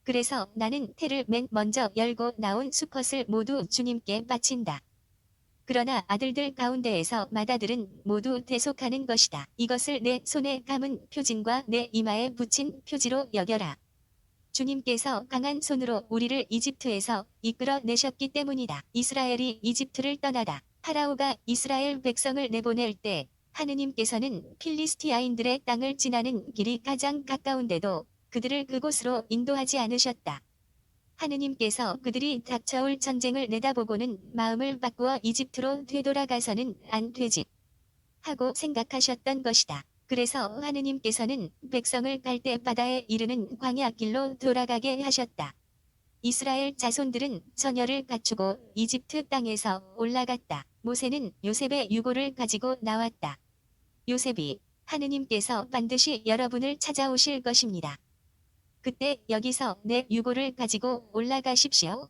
그래서 나는 태를 맨 먼저 열고 나온 수컷을 모두 주님께 바친다. 그러나 아들들 가운데에서 맏아들은 모두 대속하는 것이다. 이것을 내 손에 감은 표징과 내 이마에 붙인 표지로 여겨라. 주님께서 강한 손으로 우리를 이집트에서 이끌어내셨기 때문이다. 이스라엘이 이집트를 떠나다 파라오가 이스라엘 백성을 내보낼 때 하느님께서는 필리스티아인들의 땅을 지나는 길이 가장 가까운데도 그들을 그곳으로 인도하지 않으셨다. 하느님께서 그들이 닥쳐올 전쟁을 내다보고는 마음을 바꾸어 이집트로 되돌아가서는 안 되지 하고 생각하셨던 것이다. 그래서 하느님께서는 백성을 갈대 바다에 이르는 광야 길로 돌아가게 하셨다. 이스라엘 자손들은 처녀를 갖추고 이집트 땅에서 올라갔다. 모세는 요셉의 유고를 가지고 나왔다. 요셉이 하느님께서 반드시 여러분을 찾아오실 것입니다. 그때 여기서 내 유고를 가지고 올라가십시오.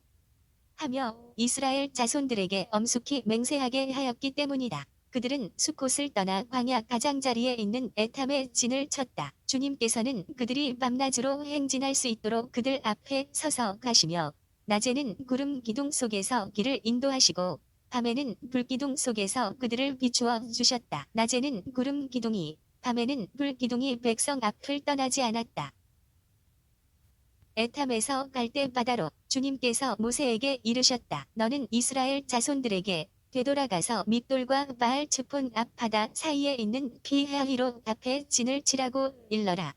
하며 이스라엘 자손들에게 엄숙히 맹세하게 하였기 때문이다. 그들은 수콧을 떠나 광야 가장자리에 있는 에탐에 진을 쳤다. 주님께서는 그들이 밤낮으로 행진할 수 있도록 그들 앞에 서서 가시며 낮에는 구름 기둥 속에서 길을 인도하시고 밤에는 불기둥 속에서 그들을 비추어 주셨다. 낮에는 구름 기둥이 밤에는 불 기둥이 백성 앞을 떠나지 않았다. 에탐에서 갈대 바다로 주님께서 모세에게 이르셨다. 너는 이스라엘 자손들에게 되돌아가서 밉돌과 바알 츠폰 앞 바다 사이에 있는 피하히롯 앞에 진을 치라고 일러라.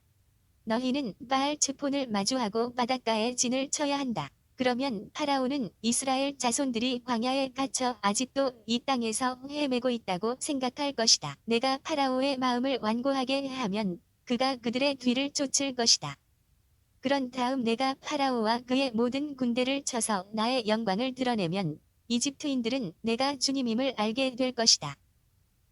너희는 바알 츠폰을 마주하고 바닷가에 진을 쳐야 한다. 그러면 파라오는 이스라엘 자손들이 광야에 갇혀 아직도 이 땅에서 헤매고 있다고 생각할 것이다. 내가 파라오의 마음을 완고하게 하면 그가 그들의 뒤를 쫓을 것이다. 그런 다음 내가 파라오와 그의 모든 군대를 쳐서 나의 영광을 드러내면 이집트인들은 내가 주님임을 알게 될 것이다.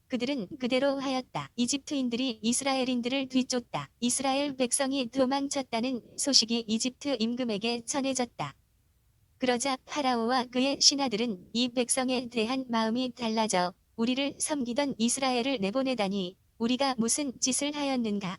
그들은 그대로 하였다. 이집트인들이 이스라엘인들을 뒤쫓다. 이스라엘 백성이 도망쳤다는 소식이 이집트 임금에게 전해졌다. 그러자 파라오와 그의 신하들은 이 백성에 대한 마음이 달라져 우리를 섬기던 이스라엘을 내보내다니 우리가 무슨 짓을 하였는가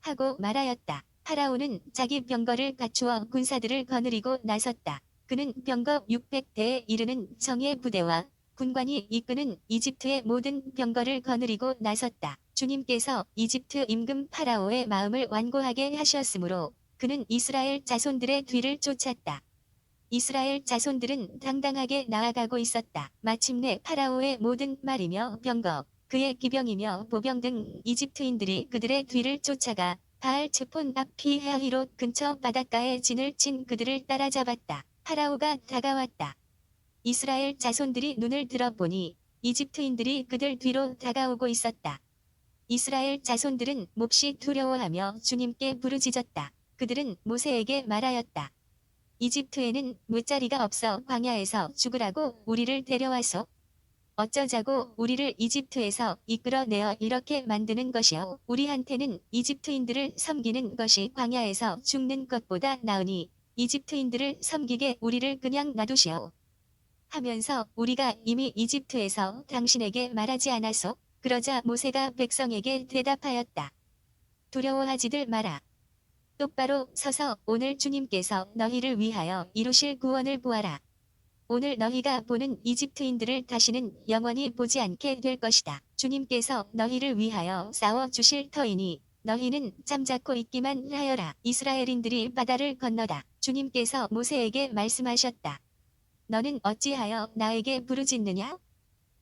하고 말하였다. 파라오는 자기 병거를 갖추어 군사들을 거느리고 나섰다. 그는 병거 600대에 이르는 정예 부대와 군관이 이끄는 이집트의 모든 병거를 거느리고 나섰다. 주님께서 이집트 임금 파라오의 마음을 완고하게 하셨으므로 그는 이스라엘 자손들의 뒤를 쫓았다. 이스라엘 자손들은 당당하게 나아가고 있었다. 마침내 파라오의 모든 말이며 병거, 그의 기병이며 보병 등 이집트인들이 그들의 뒤를 쫓아가 바알 츠폰 앞 피하히롯 근처 바닷가에 진을 친 그들을 따라잡았다. 파라오가 다가왔다. 이스라엘 자손들이 눈을 들어보니 이집트인들이 그들 뒤로 다가오고 있었다. 이스라엘 자손들은 몹시 두려워하며 주님께 부르짖었다. 그들은 모세에게 말하였다. 이집트에는 무자리가 없어 광야에서 죽으라고 우리를 데려와서 어쩌자고 우리를 이집트에서 이끌어내어 이렇게 만드는 것이요. 우리한테는 이집트인들을 섬기는 것이 광야에서 죽는 것보다 나으니 이집트인들을 섬기게 우리를 그냥 놔두시오. 하면서 우리가 이미 이집트에서 당신에게 말하지 않았소? 그러자 모세가 백성에게 대답하였다. 두려워하지들 마라. 똑바로 서서 오늘 주님께서 너희를 위하여 이루실 구원을 보아라. 오늘 너희가 보는 이집트인들을 다시는 영원히 보지 않게 될 것이다. 주님께서 너희를 위하여 싸워 주실 터이니 너희는 잠자코 있기만 하여라. 이스라엘인들이 바다를 건너다. 주님께서 모세에게 말씀하셨다. 너는 어찌하여 나에게 부르짖느냐?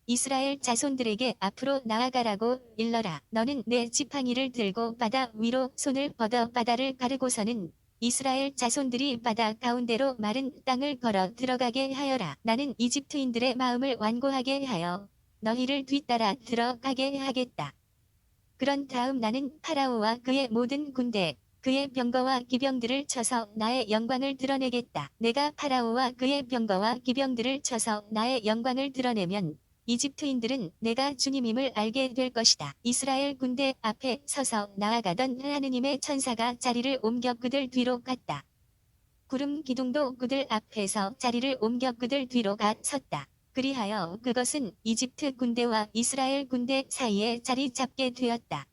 이스라엘 자손들에게 앞으로 나아가라고 일러라. 너는 내 지팡이를 들고 바다 위로 손을 뻗어 바다를 가르고서는 이스라엘 자손들이 바다 가운데로 마른 땅을 걸어 들어가게 하여라. 나는 이집트인들의 마음을 완고하게 하여 너희를 뒤따라 들어가게 하겠다. 그런 다음 나는 파라오와 그의 모든 군대, 그의 병거와 기병들을 쳐서 나의 영광을 드러내겠다. 내가 파라오와 그의 병거와 기병들을 쳐서 나의 영광을 드러내면 이집트인들은 내가 주님임을 알게 될 것이다. 이스라엘 군대 앞에 서서 나아가던 하느님의 천사가 자리를 옮겨 그들 뒤로 갔다. 구름 기둥도 그들 앞에서 자리를 옮겨 그들 뒤로 가 섰다. 그리하여 그것은 이집트 군대와 이스라엘 군대 사이에 자리 잡게 되었다.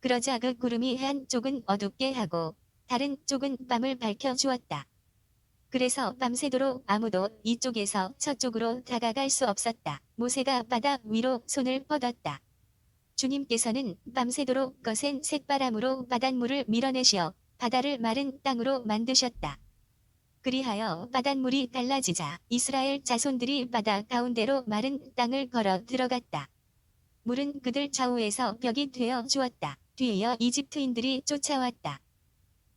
그러자 그 구름이 한쪽은 어둡게 하고 다른 쪽은 밤을 밝혀 주었다. 그래서 밤새도록 아무도 이쪽에서 저쪽으로 다가갈 수 없었다. 모세가 바다 위로 손을 뻗었다. 주님께서는 밤새도록 거센 쇳바람으로 바닷물을 밀어내시어 바다를 마른 땅으로 만드셨다. 그리하여 바닷물이 달라지자 이스라엘 자손들이 바다 가운데로 마른 땅을 걸어 들어갔다. 물은 그들 좌우에서 벽이 되어 주었다. 뒤이어 이집트인들이 쫓아왔다.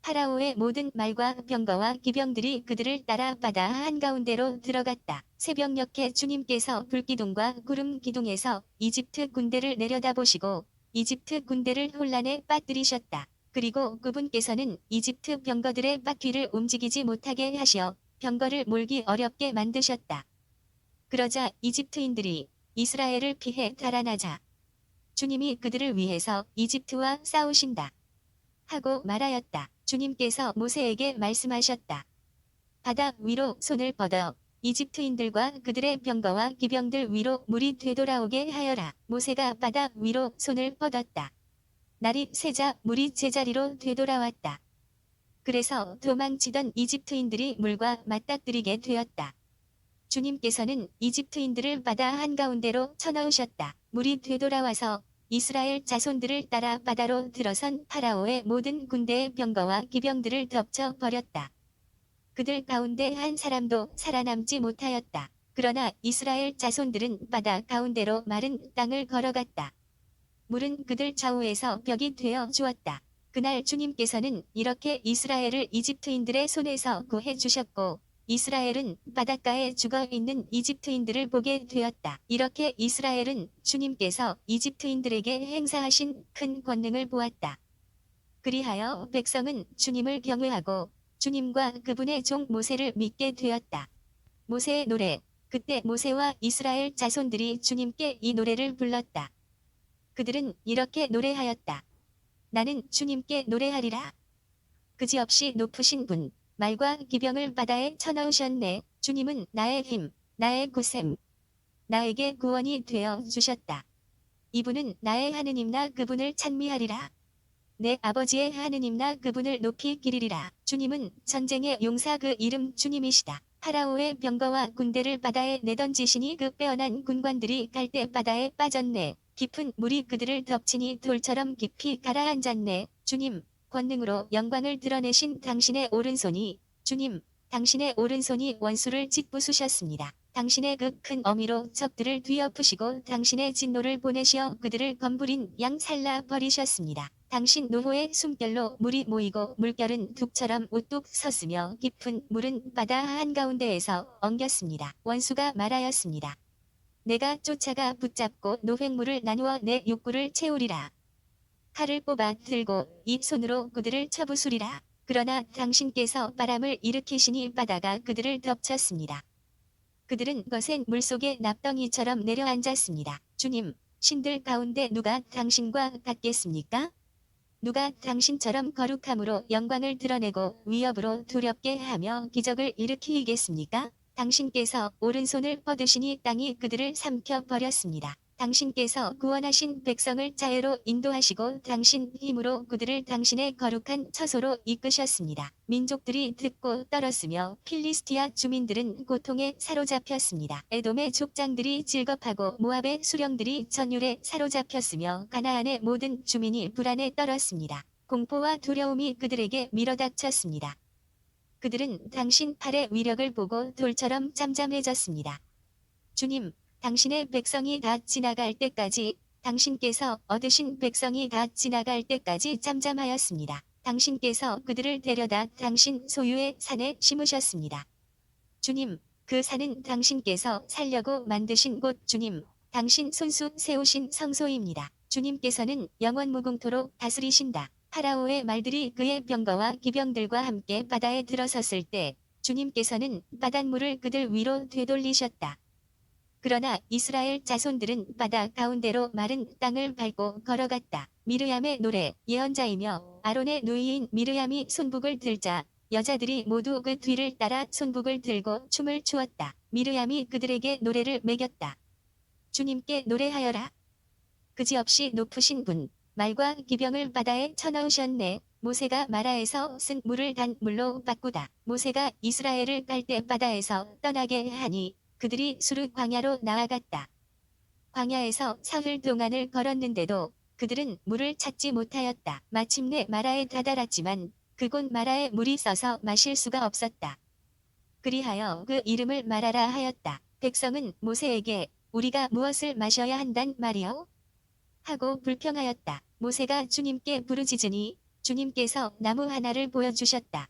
파라오의 모든 말과 병거와 기병들이 그들을 따라 바다 한가운데로 들어갔다. 새벽녘에 주님께서 불기둥과 구름 기둥에서 이집트 군대를 내려다보시고 이집트 군대를 혼란에 빠뜨리셨다. 그리고 그분께서는 이집트 병거들의 바퀴를 움직이지 못하게 하시어 병거를 몰기 어렵게 만드셨다. 그러자 이집트인들이 이스라엘을 피해 달아나자 주님이 그들을 위해서 이집트와 싸우신다 하고 말하였다. 주님께서 모세에게 말씀하셨다. 바다 위로 손을 뻗어 이집트인들과 그들의 병거와 기병들 위로 물이 되돌아오게 하여라. 모세가 바다 위로 손을 뻗었다. 날이 새자 물이 제자리로 되돌아왔다. 그래서 도망치던 이집트인들이 물과 맞닥뜨리게 되었다. 주님께서는 이집트인들을 바다 한가운데로 쳐넣으셨다. 물이 되돌아와서 이스라엘 자손들을 따라 바다로 들어선 파라오의 모든 군대의 병거와 기병들을 덮쳐 버렸다. 그들 가운데 한 사람도 살아남지 못하였다. 그러나 이스라엘 자손들은 바다 가운데로 마른 땅을 걸어갔다. 물은 그들 좌우에서 벽이 되어 주었다. 그날 주님께서는 이렇게 이스라엘을 이집트인들의 손에서 구해 주셨고 이스라엘은 바닷가에 죽어 있는 이집트인들을 보게 되었다. 이렇게 이스라엘은 주님께서 이집트인들에게 행사하신 큰 권능을 보았다. 그리하여 백성은 주님을 경외하고 주님과 그분의 종 모세를 믿게 되었다. 모세의 노래. 그때 모세와 이스라엘 자손들이 주님께 이 노래를 불렀다. 그들은 이렇게 노래하였다. 나는 주님께 노래하리라. 그지없이 높으신 분, 말과 기병을 바다에 쳐넣으셨네. 주님은 나의 힘, 나의 구셈, 나에게 구원이 되어 주셨다. 이분은 나의 하느님 나 그분을 찬미하리라. 내 아버지의 하느님 나 그분을 높이 기리리라. 주님은 전쟁의 용사 그 이름 주님이시다. 파라오의 병거와 군대를 바다에 내던지시니 그 빼어난 군관들이 갈대 바다에 빠졌네. 깊은 물이 그들을 덮치니 돌처럼 깊이 가라앉았네. 주님, 권능으로 영광을 드러내신 당신의 오른손이 주님, 당신의 오른손이 원수를 짓부수셨습니다. 당신의 그 큰 어미로 적들을 뒤엎으시고 당신의 진노를 보내시어 그들을 검부린 양 살라 버리셨습니다. 당신 노호의 숨결로 물이 모이고 물결은 둑처럼 우뚝 섰으며 깊은 물은 바다 한가운데에서 엉겼습니다. 원수가 말하였습니다. 내가 쫓아가 붙잡고 노획물을 나누어 내 욕구를 채우리라. 칼을 뽑아 들고 이 손으로 그들을 쳐부수리라. 그러나 당신께서 바람을 일으키시니 바다가 그들을 덮쳤습니다. 그들은 거센 물속에 납덩이처럼 내려앉았습니다. 주님, 신들 가운데 누가 당신과 같겠습니까? 누가 당신처럼 거룩함으로 영광을 드러내고 위협으로 두렵게 하며 기적을 일으키겠습니까? 당신께서 오른손을 뻗으시니 땅이 그들을 삼켜 버렸습니다. 당신께서 구원하신 백성을 자유로 인도하시고 당신 힘으로 그들을 당신의 거룩한 처소로 이끄셨습니다. 민족들이 듣고 떨었으며 필리스티아 주민들은 고통에 사로잡혔습니다. 에돔의 족장들이 질겁하고 모압의 수령들이 전율에 사로잡혔으며 가나안의 모든 주민이 불안에 떨었습니다. 공포와 두려움이 그들에게 밀어닥쳤습니다. 그들은 당신 팔의 위력을 보고 돌처럼 잠잠해졌습니다. 주님, 당신의 백성이 다 지나갈 때까지, 당신께서 얻으신 백성이 다 지나갈 때까지 잠잠하였습니다. 당신께서 그들을 데려다 당신 소유의 산에 심으셨습니다. 주님, 그 산은 당신께서 살려고 만드신 곳 주님, 당신 손수 세우신 성소입니다. 주님께서는 영원 무궁토록 다스리신다. 파라오의 말들이 그의 병거와 기병들과 함께 바다에 들어섰을 때 주님께서는 바닷물을 그들 위로 되돌리셨다. 그러나 이스라엘 자손들은 바다 가운데로 마른 땅을 밟고 걸어갔다. 미르얌의 노래, 예언자이며 아론의 누이인 미르얌이 손북을 들자 여자들이 모두 그 뒤를 따라 손북을 들고 춤을 추었다. 미르얌이 그들에게 노래를 매겼다. 주님께 노래하여라. 그지없이 높으신 분, 말과 기병을 바다에 쳐넣으셨네. 모세가 마라에서 쓴 물을 단 물로 바꾸다. 모세가 이스라엘을 갈대 바다에서 떠나게 하니 그들이 수르 광야로 나아갔다. 광야에서 사흘 동안을 걸었는데도 그들은 물을 찾지 못하였다. 마침내 마라에 다다랐지만 그곳 마라에 물이 써서 마실 수가 없었다. 그리하여 그 이름을 마라라 하였다. 백성은 모세에게 우리가 무엇을 마셔야 한단 말이오? 하고 불평하였다. 모세가 주님께 부르짖으니 주님께서 나무 하나를 보여주셨다.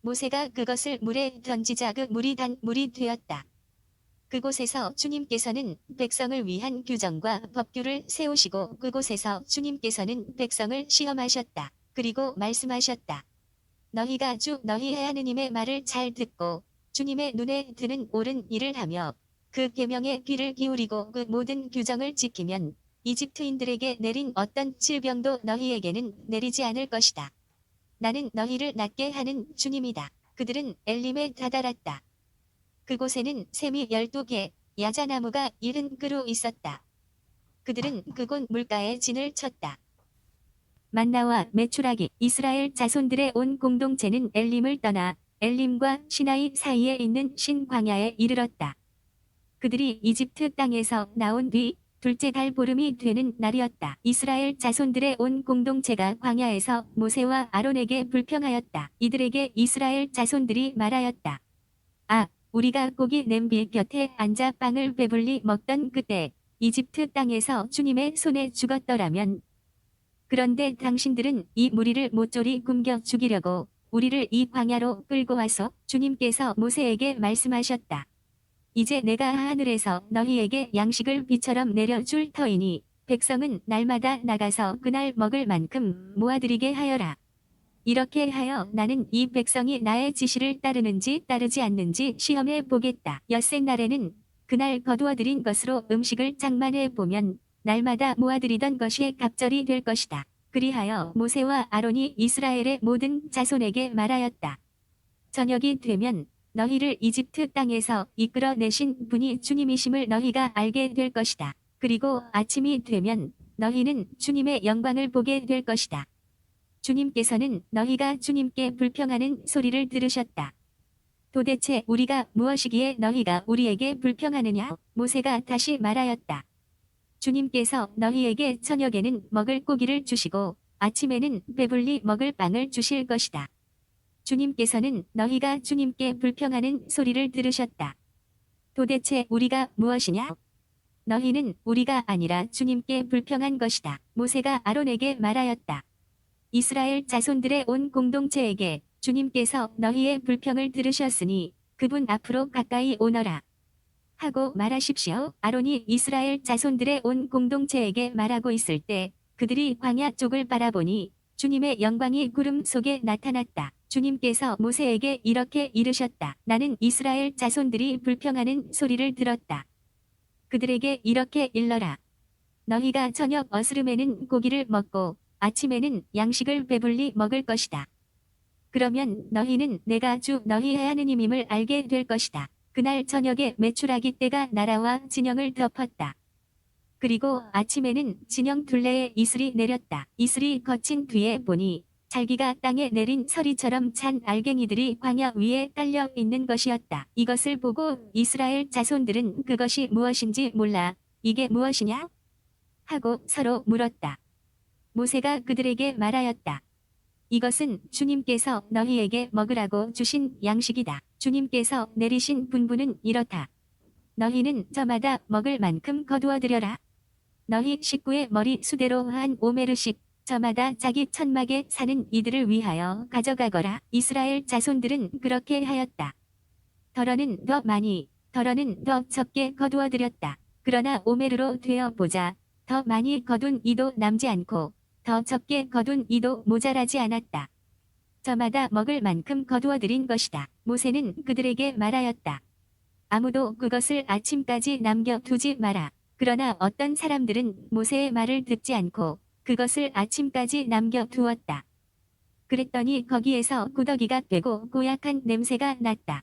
모세가 그것을 물에 던지자 그 물이 단 물이 되었다. 그곳에서 주님께서는 백성을 위한 규정과 법규를 세우시고 그곳에서 주님께서는 백성을 시험하셨다. 그리고 말씀하셨다. 너희가 주 너희 하느님의 말을 잘 듣고 주님의 눈에 드는 옳은 일을 하며 그 계명에 귀를 기울이고 그 모든 규정을 지키면 이집트인들에게 내린 어떤 질병도 너희에게는 내리지 않을 것이다. 나는 너희를 낫게 하는 주님이다. 그들은 엘림에 다다랐다. 그곳에는 샘이 12개, 야자나무가 70그루 있었다. 그들은 그곳 물가에 진을 쳤다. 만나와 메추라기 이스라엘 자손들의 온 공동체는 엘림을 떠나 엘림과 시나이 사이에 있는 신광야에 이르렀다. 그들이 이집트 땅에서 나온 뒤 둘째 달 보름이 되는 날이었다. 이스라엘 자손들의 온 공동체가 광야에서 모세와 아론에게 불평하였다. 이들에게 이스라엘 자손들이 말하였다. 아, 우리가 고기 냄비 곁에 앉아 빵을 배불리 먹던 그때 이집트 땅에서 주님의 손에 죽었더라면 그런데 당신들은 이 무리를 모조리 굶겨 죽이려고 우리를 이 광야로 끌고 와서 주님께서 모세에게 말씀하셨다. 이제 내가 하늘에서 너희에게 양식을 비처럼 내려줄 터이니 백성은 날마다 나가서 그날 먹을 만큼 모아들이게 하여라. 이렇게 하여 나는 이 백성이 나의 지시를 따르는지 따르지 않는지 시험해 보겠다. 엿새날에는 그날 거두어들인 것으로 음식을 장만해 보면 날마다 모아들이던 것이 갑절이 될 것이다. 그리하여 모세와 아론이 이스라엘의 모든 자손에게 말하였다. 저녁이 되면 너희를 이집트 땅에서 이끌어내신 분이 주님이심을 너희가 알게 될 것이다. 그리고 아침이 되면 너희는 주님의 영광을 보게 될 것이다. 주님께서는 너희가 주님께 불평하는 소리를 들으셨다. 도대체 우리가 무엇이기에 너희가 우리에게 불평하느냐? 모세가 다시 말하였다. 주님께서 너희에게 저녁에는 먹을 고기를 주시고 아침에는 배불리 먹을 빵을 주실 것이다. 주님께서는 너희가 주님께 불평하는 소리를 들으셨다. 도대체 우리가 무엇이냐? 너희는 우리가 아니라 주님께 불평한 것이다. 모세가 아론에게 말하였다. 이스라엘 자손들의 온 공동체에게 주님께서 너희의 불평을 들으셨으니 그분 앞으로 가까이 오너라. 하고 말하십시오. 아론이 이스라엘 자손들의 온 공동체에게 말하고 있을 때 그들이 광야 쪽을 바라보니 주님의 영광이 구름 속에 나타났다. 주님께서 모세에게 이렇게 이르셨다. 나는 이스라엘 자손들이 불평하는 소리를 들었다. 그들에게 이렇게 일러라. 너희가 저녁 어스름에는 고기를 먹고 아침에는 양식을 배불리 먹을 것이다. 그러면 너희는 내가 주 너희의 하느님임을 알게 될 것이다. 그날 저녁에 메추라기 떼가 나라와 진영을 덮었다. 그리고 아침에는 진영 둘레에 이슬이 내렸다. 이슬이 거친 뒤에 보니 잘기가 땅에 내린 서리처럼 찬 알갱이들이 광야 위에 깔려 있는 것이었다. 이것을 보고 이스라엘 자손들은 그것이 무엇인지 몰라 이게 무엇이냐? 하고 서로 물었다. 모세가 그들에게 말하였다. 이것은 주님께서 너희에게 먹으라고 주신 양식이다. 주님께서 내리신 분부는 이렇다. 너희는 저마다 먹을 만큼 거두어들여라. 너희 식구의 머리 수대로 한 오메르씩 저마다 자기 천막에 사는 이들을 위하여 가져가거라. 이스라엘 자손들은 그렇게 하였다. 덜어는 더 많이, 덜어는 더 적게 거두어들였다. 그러나 오메르로 되어 보자. 더 많이 거둔 이도 남지 않고 더 적게 거둔 이도 모자라지 않았다. 저마다 먹을 만큼 거두어들인 것이다. 모세는 그들에게 말하였다. 아무도 그것을 아침까지 남겨두지 마라. 그러나 어떤 사람들은 모세의 말을 듣지 않고 그것을 아침까지 남겨두었다. 그랬더니 거기에서 구더기가 되고 고약한 냄새가 났다.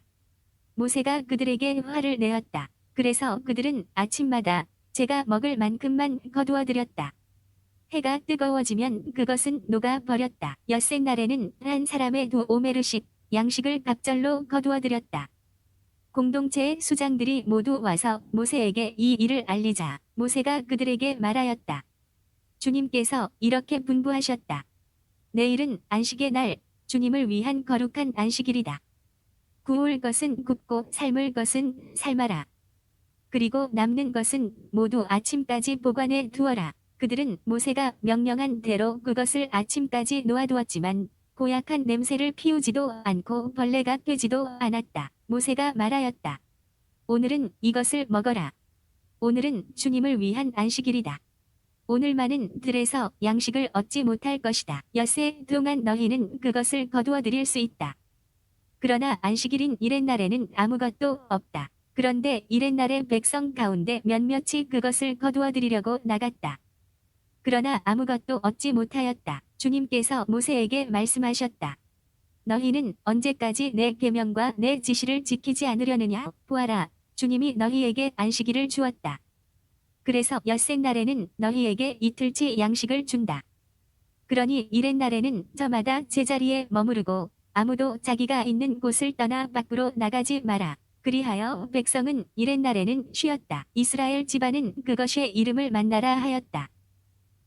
모세가 그들에게 화를 내었다. 그래서 그들은 아침마다 제가 먹을 만큼만 거두어들였다. 해가 뜨거워지면 그것은 녹아버렸다. 엿새날에는 한 사람의 2오메르씩 양식을 갑절로 거두어들였다. 공동체의 수장들이 모두 와서 모세에게 이 일을 알리자 모세가 그들에게 말하였다. 주님께서 이렇게 분부하셨다. 내일은 안식의 날, 주님을 위한 거룩한 안식일이다. 구울 것은 굽고 삶을 것은 삶아라. 그리고 남는 것은 모두 아침까지 보관해 두어라. 그들은 모세가 명령한 대로 그것을 아침까지 놓아두었지만 고약한 냄새를 피우지도 않고 벌레가 꿰지도 않았다. 모세가 말하였다. 오늘은 이것을 먹어라. 오늘은 주님을 위한 안식일이다. 오늘만은 들에서 양식을 얻지 못할 것이다. 엿새 동안 너희는 그것을 거두어 드릴 수 있다. 그러나 안식일인 이렛날에는 아무것도 없다. 그런데 이렛날에 백성 가운데 몇몇이 그것을 거두어 드리려고 나갔다. 그러나 아무것도 얻지 못하였다. 주님께서 모세에게 말씀하셨다. 너희는 언제까지 내 계명과 내 지시를 지키지 않으려느냐? 보아라, 주님이 너희에게 안식일을 주었다. 그래서 엿새 날에는 너희에게 이틀치 양식을 준다. 그러니 이렛날에는 저마다 제자리에 머무르고 아무도 자기가 있는 곳을 떠나 밖으로 나가지 마라. 그리하여 백성은 이렛날에는 쉬었다. 이스라엘 집안은 그것의 이름을 만나라 하였다.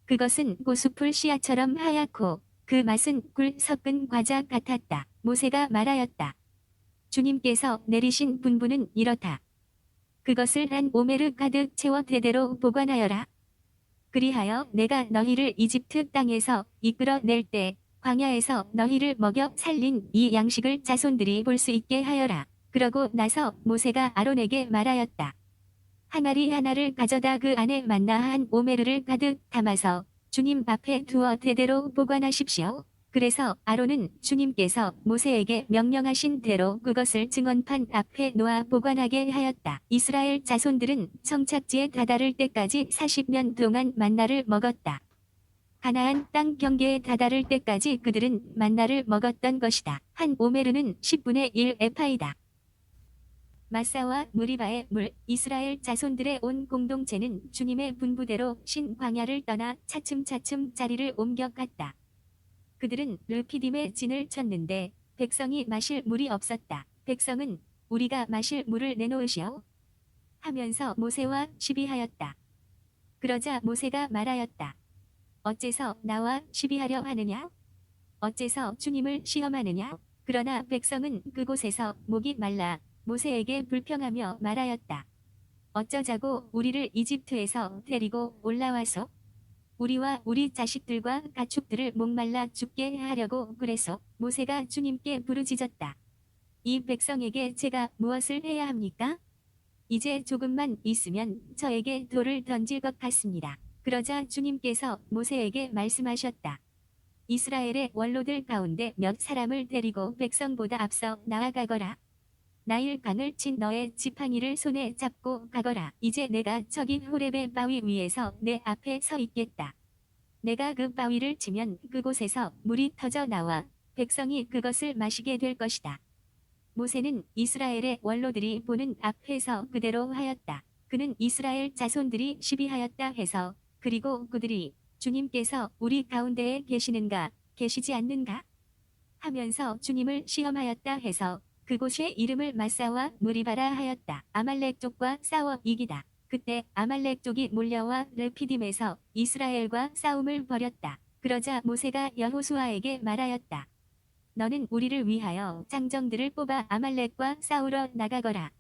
그것은 고수풀 씨앗처럼 하얗고 그 맛은 꿀 섞은 과자 같았다. 모세가 말하였다. 주님께서 내리신 분부는 이렇다. 그것을 한 오메르 가득 채워 대대로 보관하여라. 그리하여 내가 너희를 이집트 땅에서 이끌어낼 때 광야에서 너희를 먹여 살린 이 양식을 자손들이 볼 수 있게 하여라. 그러고 나서 모세가 아론에게 말하였다. 항아리 하나를 가져다 그 안에 만나 한 오메르를 가득 담아서 주님 앞에 두어 대대로 보관하십시오. 그래서 아론은 주님께서 모세에게 명령하신 대로 그것을 증언판 앞에 놓아 보관하게 하였다. 이스라엘 자손들은 성착지에 다다를 때까지 40년 동안 만나를 먹었다. 가나안 땅 경계에 다다를 때까지 그들은 만나를 먹었던 것이다. 한 오메르는 10분의 1 에파이다. 마사와 무리바의 물, 이스라엘 자손들의 온 공동체는 주님의 분부대로 신 광야를 떠나 차츰차츰 자리를 옮겨갔다. 그들은 르피딤에 진을 쳤는데 백성이 마실 물이 없었다. 백성은 우리가 마실 물을 내놓으시오 하면서 모세와 시비하였다. 그러자 모세가 말하였다. 어째서 나와 시비하려 하느냐? 어째서 주님을 시험하느냐? 그러나 백성은 그곳에서 목이 말라 모세에게 불평하며 말하였다. 어쩌자고 우리를 이집트에서 데리고 올라와서 우리와 우리 자식들과 가축들을 목말라 죽게 하려고 그래서 모세가 주님께 부르짖었다. 이 백성에게 제가 무엇을 해야 합니까? 이제 조금만 있으면 저에게 돌을 던질 것 같습니다. 그러자 주님께서 모세에게 말씀하셨다. 이스라엘의 원로들 가운데 몇 사람을 데리고 백성보다 앞서 나아가거라. 나일 강을 친 너의 지팡이를 손에 잡고 가거라. 이제 내가 저기 호렙의 바위 위에서 내 앞에 서 있겠다. 내가 그 바위를 치면 그곳에서 물이 터져 나와 백성이 그것을 마시게 될 것이다. 모세는 이스라엘의 원로들이 보는 앞에서 그대로 하였다. 그는 이스라엘 자손들이 시비하였다 해서 그리고 그들이 주님께서 우리 가운데에 계시는가 계시지 않는가 하면서 주님을 시험하였다 해서 그곳의 이름을 마사와 무리바라 하였다. 아말렉 족과 싸워 이기다. 그때 아말렉 족이 몰려와 르피딤에서 이스라엘과 싸움을 벌였다. 그러자 모세가 여호수아에게 말하였다. 너는 우리를 위하여 장정들을 뽑아 아말렉과 싸우러 나가거라.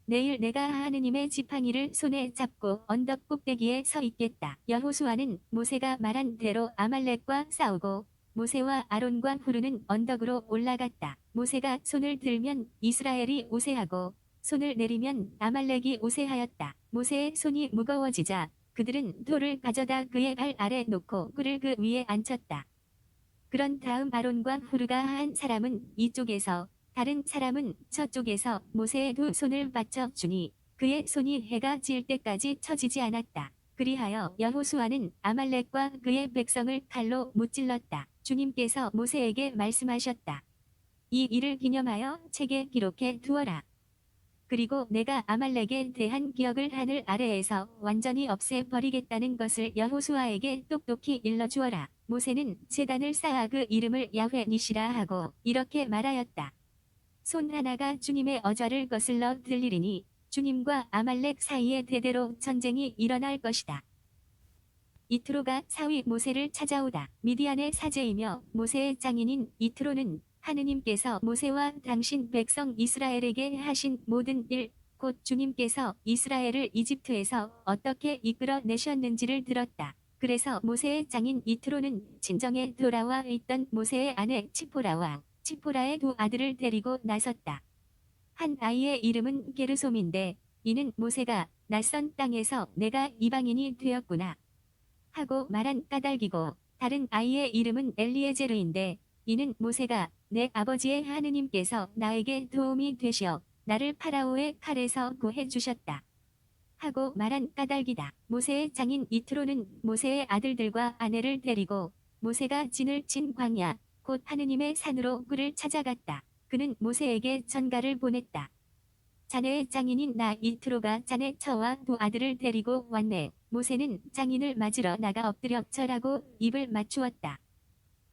내일 내가 하느님의 지팡이를 손에 잡고 언덕 꼭대기에 서 있겠다. 여호수아는 모세가 말한 대로 아말렉과 싸우고 모세와 아론과 후르는 언덕으로 올라갔다. 모세가 손을 들면 이스라엘이 우세하고 손을 내리면 아말렉이 우세하였다. 모세의 손이 무거워지자 그들은 돌을 가져다 그의 발 아래 놓고 그를 그 위에 앉혔다. 그런 다음 아론과 후르가 한 사람은 이쪽에서 다른 사람은 저쪽에서 모세의 두 손을 받쳐 주니 그의 손이 해가 질 때까지 처지지 않았다. 그리하여 여호수아는 아말렉과 그의 백성을 칼로 무찔렀다. 주님께서 모세에게 말씀하셨다. 이 일을 기념하여 책에 기록해 두어라. 그리고 내가 아말렉에 대한 기억을 하늘 아래에서 완전히 없애버리겠다는 것을 여호수아에게 똑똑히 일러주어라. 모세는 제단을 쌓아 그 이름을 야훼 니시라 하고 이렇게 말하였다. 손 하나가 주님의 어좌를 거슬러 들리리니 주님과 아말렉 사이에 대대로 전쟁이 일어날 것이다. 이트로가 사위 모세를 찾아오다. 미디안의 사제이며 모세의 장인인 이트로는 하느님께서 모세와 당신 백성 이스라엘에게 하신 모든 일, 곧 주님께서 이스라엘을 이집트에서 어떻게 이끌어내셨는지를 들었다. 그래서 모세의 장인 이트로는 진정에 돌아와 있던 모세의 아내 치포라와 치포라의 두 아들을 데리고 나섰다. 한 아이의 이름은 게르솜인데 이는 모세가 낯선 땅에서 내가 이방인이 되었구나 하고 말한 까닭이고 다른 아이의 이름은 엘리에제르인데 이는 모세가 내 아버지의 하느님께서 나에게 도움이 되시어 나를 파라오의 칼에서 구해 주셨다 하고 말한 까닭이다. 모세의 장인 이트로는 모세의 아들들과 아내를 데리고 모세가 진을 친 광야 곧 하느님의 산으로 그를 찾아갔다. 그는 모세에게 전가를 보냈다. 자네의 장인인 나 이트로가 자네 처와 두 아들을 데리고 왔네. 모세는 장인을 맞으러 나가 엎드려 절하고 입을 맞추었다.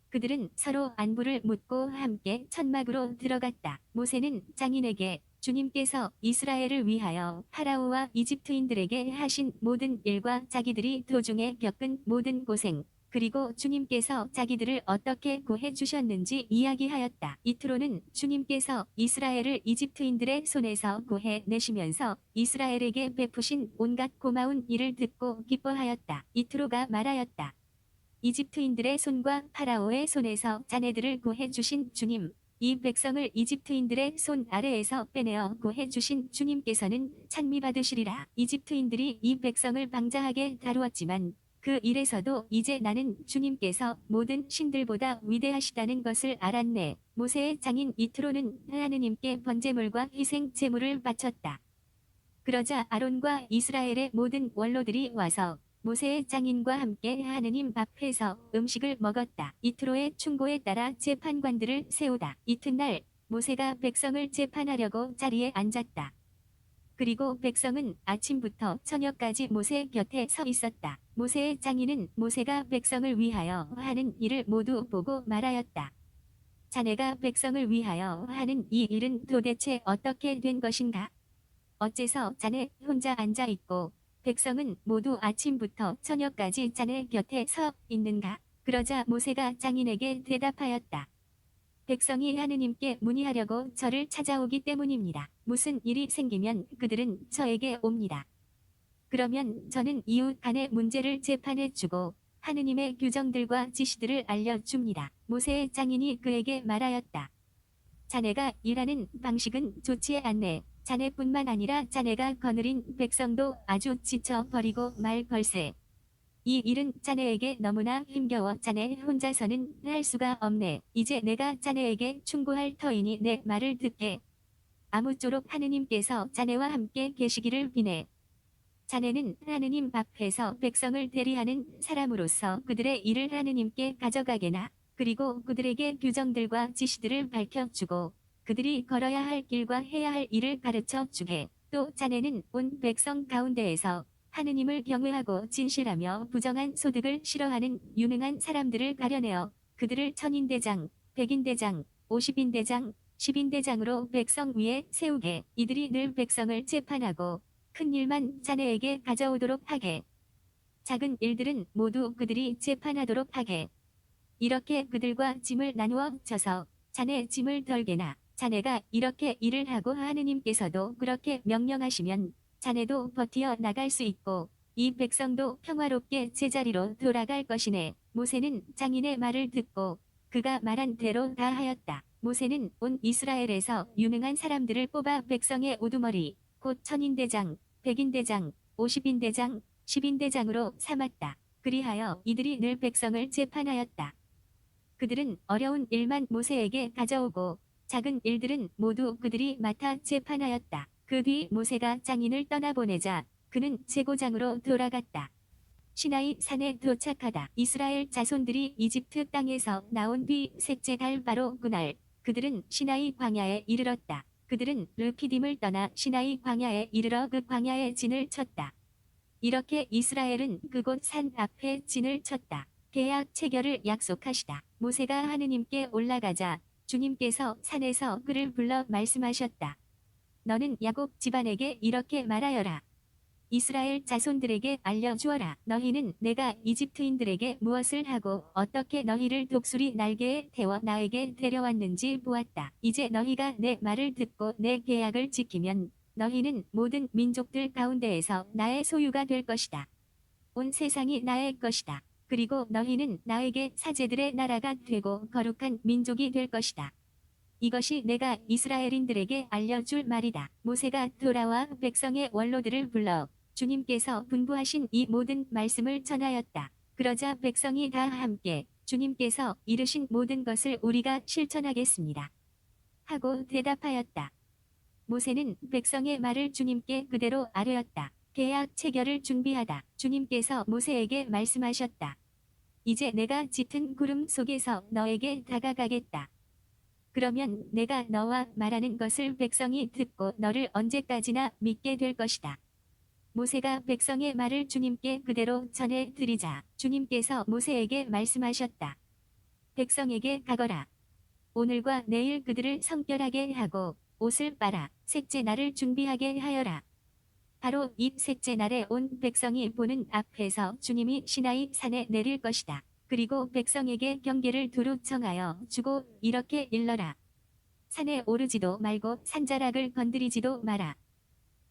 그들은 서로 안부를 묻고 함께 천막으로 들어갔다. 모세는 장인에게 주님께서 이스라엘을 위하여 파라오와 이집트인들에게 하신 모든 일과 자기들이 도중에 겪은 모든 고생, 그리고 주님께서 자기들을 어떻게 구해 주셨는지 이야기하였다. 이트로는 주님께서 이스라엘을 이집트인들의 손에서 구해 내시면서 이스라엘에게 베푸신 온갖 고마운 일을 듣고 기뻐하였다. 이트로가 말하였다. 이집트인들의 손과 파라오의 손에서 자네들을 구해 주신 주님, 이 백성을 이집트인들의 손 아래에서 빼내어 구해 주신 주님께서는 찬미받으시리라. 이집트인들이 이 백성을 방자하게 다루었지만 그 일에서도 이제 나는 주님께서 모든 신들보다 위대하시다는 것을 알았네. 모세의 장인 이트로는 하느님께 번제물과 희생 제물을 바쳤다. 그러자 아론과 이스라엘의 모든 원로들이 와서 모세의 장인과 함께 하느님 앞에서 음식을 먹었다. 이트로의 충고에 따라 재판관들을 세우다. 이튿날 모세가 백성을 재판하려고 자리에 앉았다. 그리고 백성은 아침부터 저녁까지 모세 곁에 서 있었다. 모세의 장인은 모세가 백성을 위하여 하는 일을 모두 보고 말하였다. 자네가 백성을 위하여 하는 이 일은 도대체 어떻게 된 것인가? 어째서 자네 혼자 앉아 있고 백성은 모두 아침부터 저녁까지 자네 곁에 서 있는가? 그러자 모세가 장인에게 대답하였다. 백성이 하느님께 문의하려고 저를 찾아오기 때문입니다. 무슨 일이 생기면 그들은 저에게 옵니다. 그러면 저는 이웃 간의 문제를 재판해 주고 하느님의 규정들과 지시들을 알려줍니다. 모세의 장인이 그에게 말하였다. 자네가 일하는 방식은 좋지 않네. 자네뿐만 아니라 자네가 거느린 백성도 아주 지쳐버리고 말 걸세. 이 일은 자네에게 너무나 힘겨워 자네 혼자서는 할 수가 없네. 이제 내가 자네에게 충고할 터이니 내 말을 듣게. 아무쪼록 하느님께서 자네와 함께 계시기를 비네. 자네는 하느님 앞에서 백성을 대리하는 사람으로서 그들의 일을 하느님께 가져가게나 그리고 그들에게 규정들과 지시들을 밝혀주고 그들이 걸어야 할 길과 해야 할 일을 가르쳐 주게. 또 자네는 온 백성 가운데에서 하느님을 경외하고 진실하며 부정한 소득을 싫어하는 유능한 사람들을 가려내어 그들을 천인대장, 백인대장, 50인대장, 10인대장으로 백성 위에 세우게. 이들이 늘 백성을 재판하고 큰 일만 자네에게 가져오도록 하게. 작은 일들은 모두 그들이 재판하도록 하게. 이렇게 그들과 짐을 나누어 져서 자네 짐을 덜게나. 자네가 이렇게 일을 하고 하느님께서도 그렇게 명령하시면 자네도 버티어 나갈 수 있고 이 백성도 평화롭게 제자리로 돌아갈 것이네. 모세는 장인의 말을 듣고 그가 말한 대로 다 하였다. 모세는 온 이스라엘에서 유능한 사람들을 뽑아 백성의 우두머리 곧 천인대장, 백인대장, 50인대장, 10인대장으로 삼았다. 그리하여 이들이 늘 백성을 재판하였다. 그들은 어려운 일만 모세에게 가져오고 작은 일들은 모두 그들이 맡아 재판하였다. 그 뒤 모세가 장인을 떠나보내자 그는 제고장으로 돌아갔다. 시나이 산에 도착하다. 이스라엘 자손들이 이집트 땅에서 나온 뒤 셋째 달 바로 그날 그들은 시나이 광야에 이르렀다. 그들은 르피딤을 떠나 시나이 광야에 이르러 그 광야에 진을 쳤다. 이렇게 이스라엘은 그곳 산 앞에 진을 쳤다. 계약 체결을 약속하시다. 모세가 하느님께 올라가자 주님께서 산에서 그를 불러 말씀하셨다. 너는 야곱 집안에게 이렇게 말하여라. 이스라엘 자손들에게 알려주어라. 너희는 내가 이집트인들에게 무엇을 하고 어떻게 너희를 독수리 날개에 태워 나에게 데려왔는지 보았다. 이제 너희가 내 말을 듣고 내 계약을 지키면 너희는 모든 민족들 가운데에서 나의 소유가 될 것이다. 온 세상이 나의 것이다. 그리고 너희는 나에게 사제들의 나라가 되고 거룩한 민족이 될 것이다. 이것이 내가 이스라엘인들에게 알려줄 말이다. 모세가 돌아와 백성의 원로들을 불러 주님께서 분부하신 이 모든 말씀을 전하였다. 그러자 백성이 다 함께 주님께서 이르신 모든 것을 우리가 실천하겠습니다. 하고 대답하였다. 모세는 백성의 말을 주님께 그대로 아뢰었다. 계약 체결을 준비하다. 주님께서 모세에게 말씀하셨다. 이제 내가 짙은 구름 속에서 너에게 다가가겠다. 그러면 내가 너와 말하는 것을 백성이 듣고 너를 언제까지나 믿게 될 것이다. 모세가 백성의 말을 주님께 그대로 전해 드리자 주님께서 모세에게 말씀하셨다. 백성에게 가거라. 오늘과 내일 그들을 성결하게 하고 옷을 빨아 셋째 날을 준비하게 하여라. 바로 이 셋째 날에 온 백성이 보는 앞에서 주님이 시나이 산에 내릴 것이다. 그리고 백성에게 경계를 두루 정하여 주고 이렇게 일러라. 산에 오르지도 말고 산자락을 건드리지도 마라.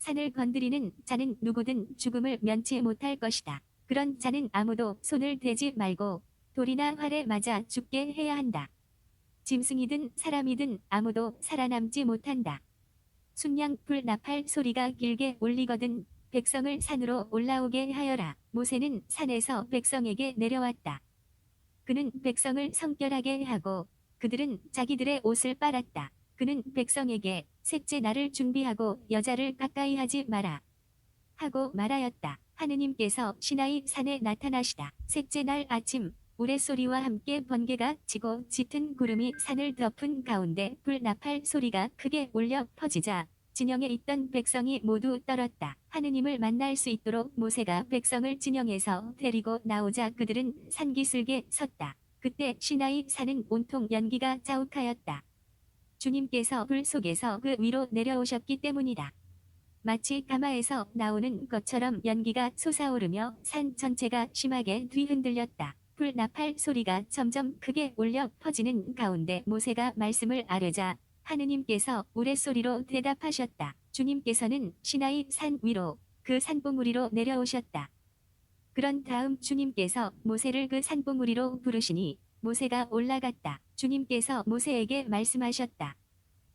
산을 건드리는 자는 누구든 죽음을 면치 못할 것이다. 그런 자는 아무도 손을 대지 말고 돌이나 활에 맞아 죽게 해야 한다. 짐승이든 사람이든 아무도 살아남지 못한다. 순양 불 나팔 소리가 길게 울리거든 백성을 산으로 올라오게 하여라. 모세는 산에서 백성에게 내려왔다. 그는 백성을 성결하게 하고 그들은 자기들의 옷을 빨았다. 그는 백성에게 셋째 날을 준비하고 여자를 가까이 하지 마라. 하고 말하였다. 하느님께서 시나이 산에 나타나시다. 셋째 날 아침 우레소리와 함께 번개가 치고 짙은 구름이 산을 덮은 가운데 불나팔 소리가 크게 울려 퍼지자 진영에 있던 백성이 모두 떨었다. 하느님을 만날 수 있도록 모세가 백성을 진영에서 데리고 나오자 그들은 산기슭에 섰다. 그때 시나이 산은 온통 연기가 자욱하였다. 주님께서 불 속에서 그 위로 내려오셨기 때문이다. 마치 가마에서 나오는 것처럼 연기가 솟아오르며 산 전체가 심하게 뒤흔들렸다. 불나팔 소리가 점점 크게 울려 퍼지는 가운데 모세가 말씀을 아뢰자 하느님께서 우레소리로 대답하셨다. 주님께서는 시나이 산 위로 그 산봉우리로 내려오셨다. 그런 다음 주님께서 모세를 그 산봉우리로 부르시니 모세가 올라갔다. 주님께서 모세에게 말씀하셨다.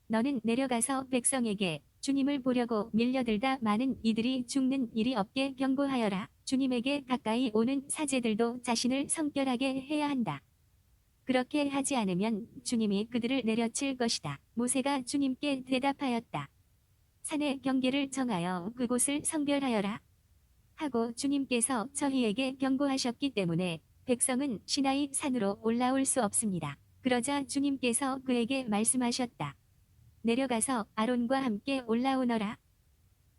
너는 내려가서 백성에게 주님을 보려고 밀려들다 많은 이들이 죽는 일이 없게 경고하여라. 주님에게 가까이 오는 사제들도 자신을 성결하게 해야 한다. 그렇게 하지 않으면 주님이 그들을 내려칠 것이다. 모세가 주님께 대답하였다. 산의 경계를 정하여 그곳을 성별하여라. 하고 주님께서 저희에게 경고하셨기 때문에 백성은 시나이 산으로 올라올 수 없습니다. 그러자 주님께서 그에게 말씀하셨다. 내려가서 아론과 함께 올라오너라.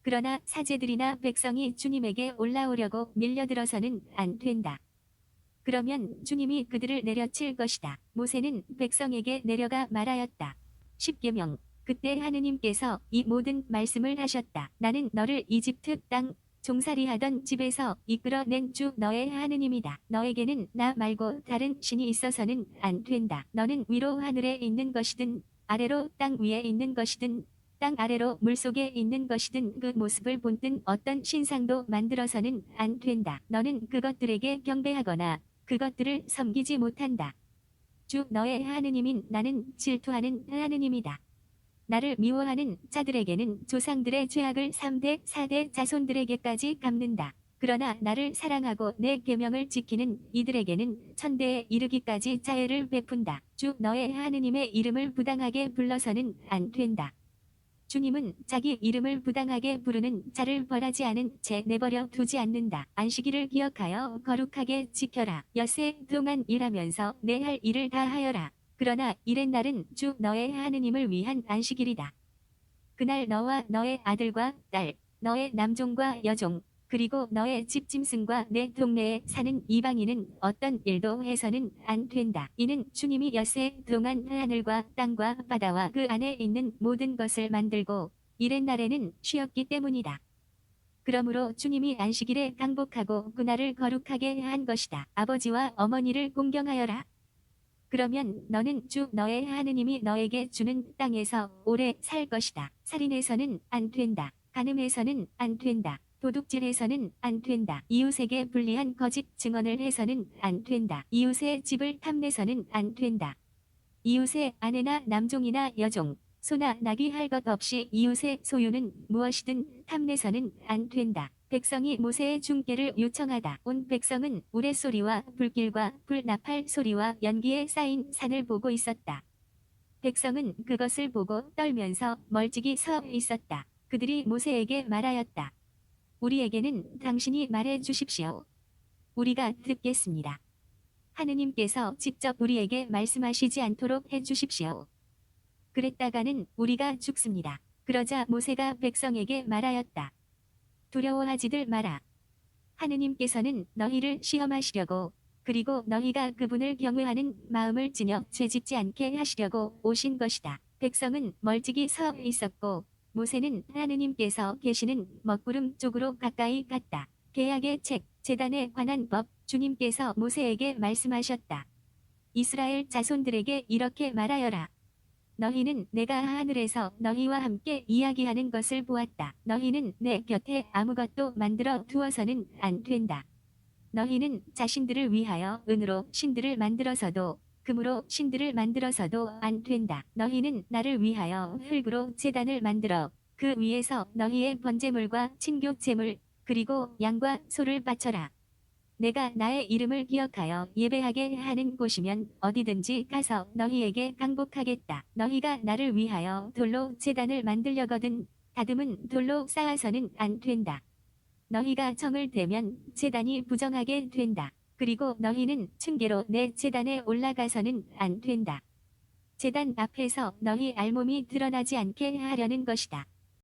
그러나 사제들이나 백성이 주님에게 올라오려고 밀려들어서는 안 된다. 그러면 주님이 그들을 내려칠 것이다. 모세는 백성에게 내려가 말하였다. 10계명. 그때 하느님께서 이 모든 말씀을 하셨다. 나는 너를 이집트 땅 종살이하던 집에서 이끌어낸 주 너의 하느님이다. 너에게는 나 말고 다른 신이 있어서는 안 된다. 너는 위로 하늘에 있는 것이든 아래로 땅 위에 있는 것이든 땅 아래로 물속에 있는 것이든 그 모습을 본뜬 어떤 신상도 만들어서는 안 된다. 너는 그것들에게 경배하거나 그것들을 섬기지 못한다. 주 너의 하느님인 나는 질투하는 하느님이다. 나를 미워하는 자들에게는 조상들의 죄악을 3대 4대 자손들에게까지 갚는다. 그러나 나를 사랑하고 내 계명을 지키는 이들에게는 천대에 이르기까지 자애를 베푼다. 주 너의 하느님의 이름을 부당하게 불러서는 안 된다. 주님은 자기 이름을 부당하게 부르는 자를 벌하지 않은 채 내버려 두지 않는다. 안식일을 기억하여 거룩하게 지켜라. 엿새 동안 일하면서 내 할 일을 다 하여라. 그러나 이렛 날은 주 너의 하느님을 위한 안식일이다. 그날 너와 너의 아들과 딸, 너의 남종과 여종, 그리고 너의 집 짐승과 내 동네에 사는 이방인은 어떤 일도 해서는 안 된다. 이는 주님이 엿새 동안 하늘과 땅과 바다와 그 안에 있는 모든 것을 만들고 이렛 날에는 쉬었기 때문이다. 그러므로 주님이 안식일에 강복하고 그날을 거룩하게 한 것이다. 아버지와 어머니를 공경하여라. 그러면 너는 주 너의 하느님이 너에게 주는 땅에서 오래 살 것이다. 살인해서는 안 된다. 간음해서는 안 된다. 도둑질해서는 안 된다. 이웃에게 불리한 거짓 증언을 해서는 안 된다. 이웃의 집을 탐내서는 안 된다. 이웃의 아내나 남종이나 여종, 소나 낙이 할 것 없이 이웃의 소유는 무엇이든 탐내서는 안 된다. 백성이 모세의 중계를 요청하다 온 백성은 우레소리와 불길과 불나팔 소리와 연기에 쌓인 산을 보고 있었다. 백성은 그것을 보고 떨면서 멀찍이 서 있었다. 그들이 모세에게 말하였다. 우리에게는 당신이 말해 주십시오. 우리가 듣겠습니다. 하느님께서 직접 우리에게 말씀하시지 않도록 해 주십시오. 그랬다가는 우리가 죽습니다. 그러자 모세가 백성에게 말하였다. 두려워하지들 마라. 하느님께서는 너희를 시험하시려고 그리고 너희가 그분을 경외하는 마음을 지녀 죄짓지 않게 하시려고 오신 것이다. 백성은 멀찍이 서 있었고 모세는 하느님께서 계시는 먹구름 쪽으로 가까이 갔다. 계약의 책, 제단에 관한 법, 주님께서 모세에게 말씀하셨다. 이스라엘 자손들에게 이렇게 말하여라. 너희는 내가 하늘에서 너희와 함께 이야기하는 것을 보았다. 너희는 내 곁에 아무것도 만들어 두어서는 안 된다. 너희는 자신들을 위하여 은으로 신들을 만들어서도 금으로 신들을 만들어서도 안 된다. 너희는 나를 위하여 흙으로 제단을 만들어 그 위에서 너희의 번제물과 친교 제물 그리고 양과 소를 바쳐라. 내가 나의 이름을 기억하여 예배하게 하는 곳이면 어디든지 가서 너희에게 강복하겠다. 너희가 나를 위하여 돌로 제단을 만들려거든 다듬은 돌로 쌓아서는 안 된다. 너희가 정을 대면 제단이 부정하게 된다. 그리고 너희는 층계로 내 제단에 올라가서는 안 된다. 제단 앞에서 너희 알몸이 드러나지 않게 하려는 것이다.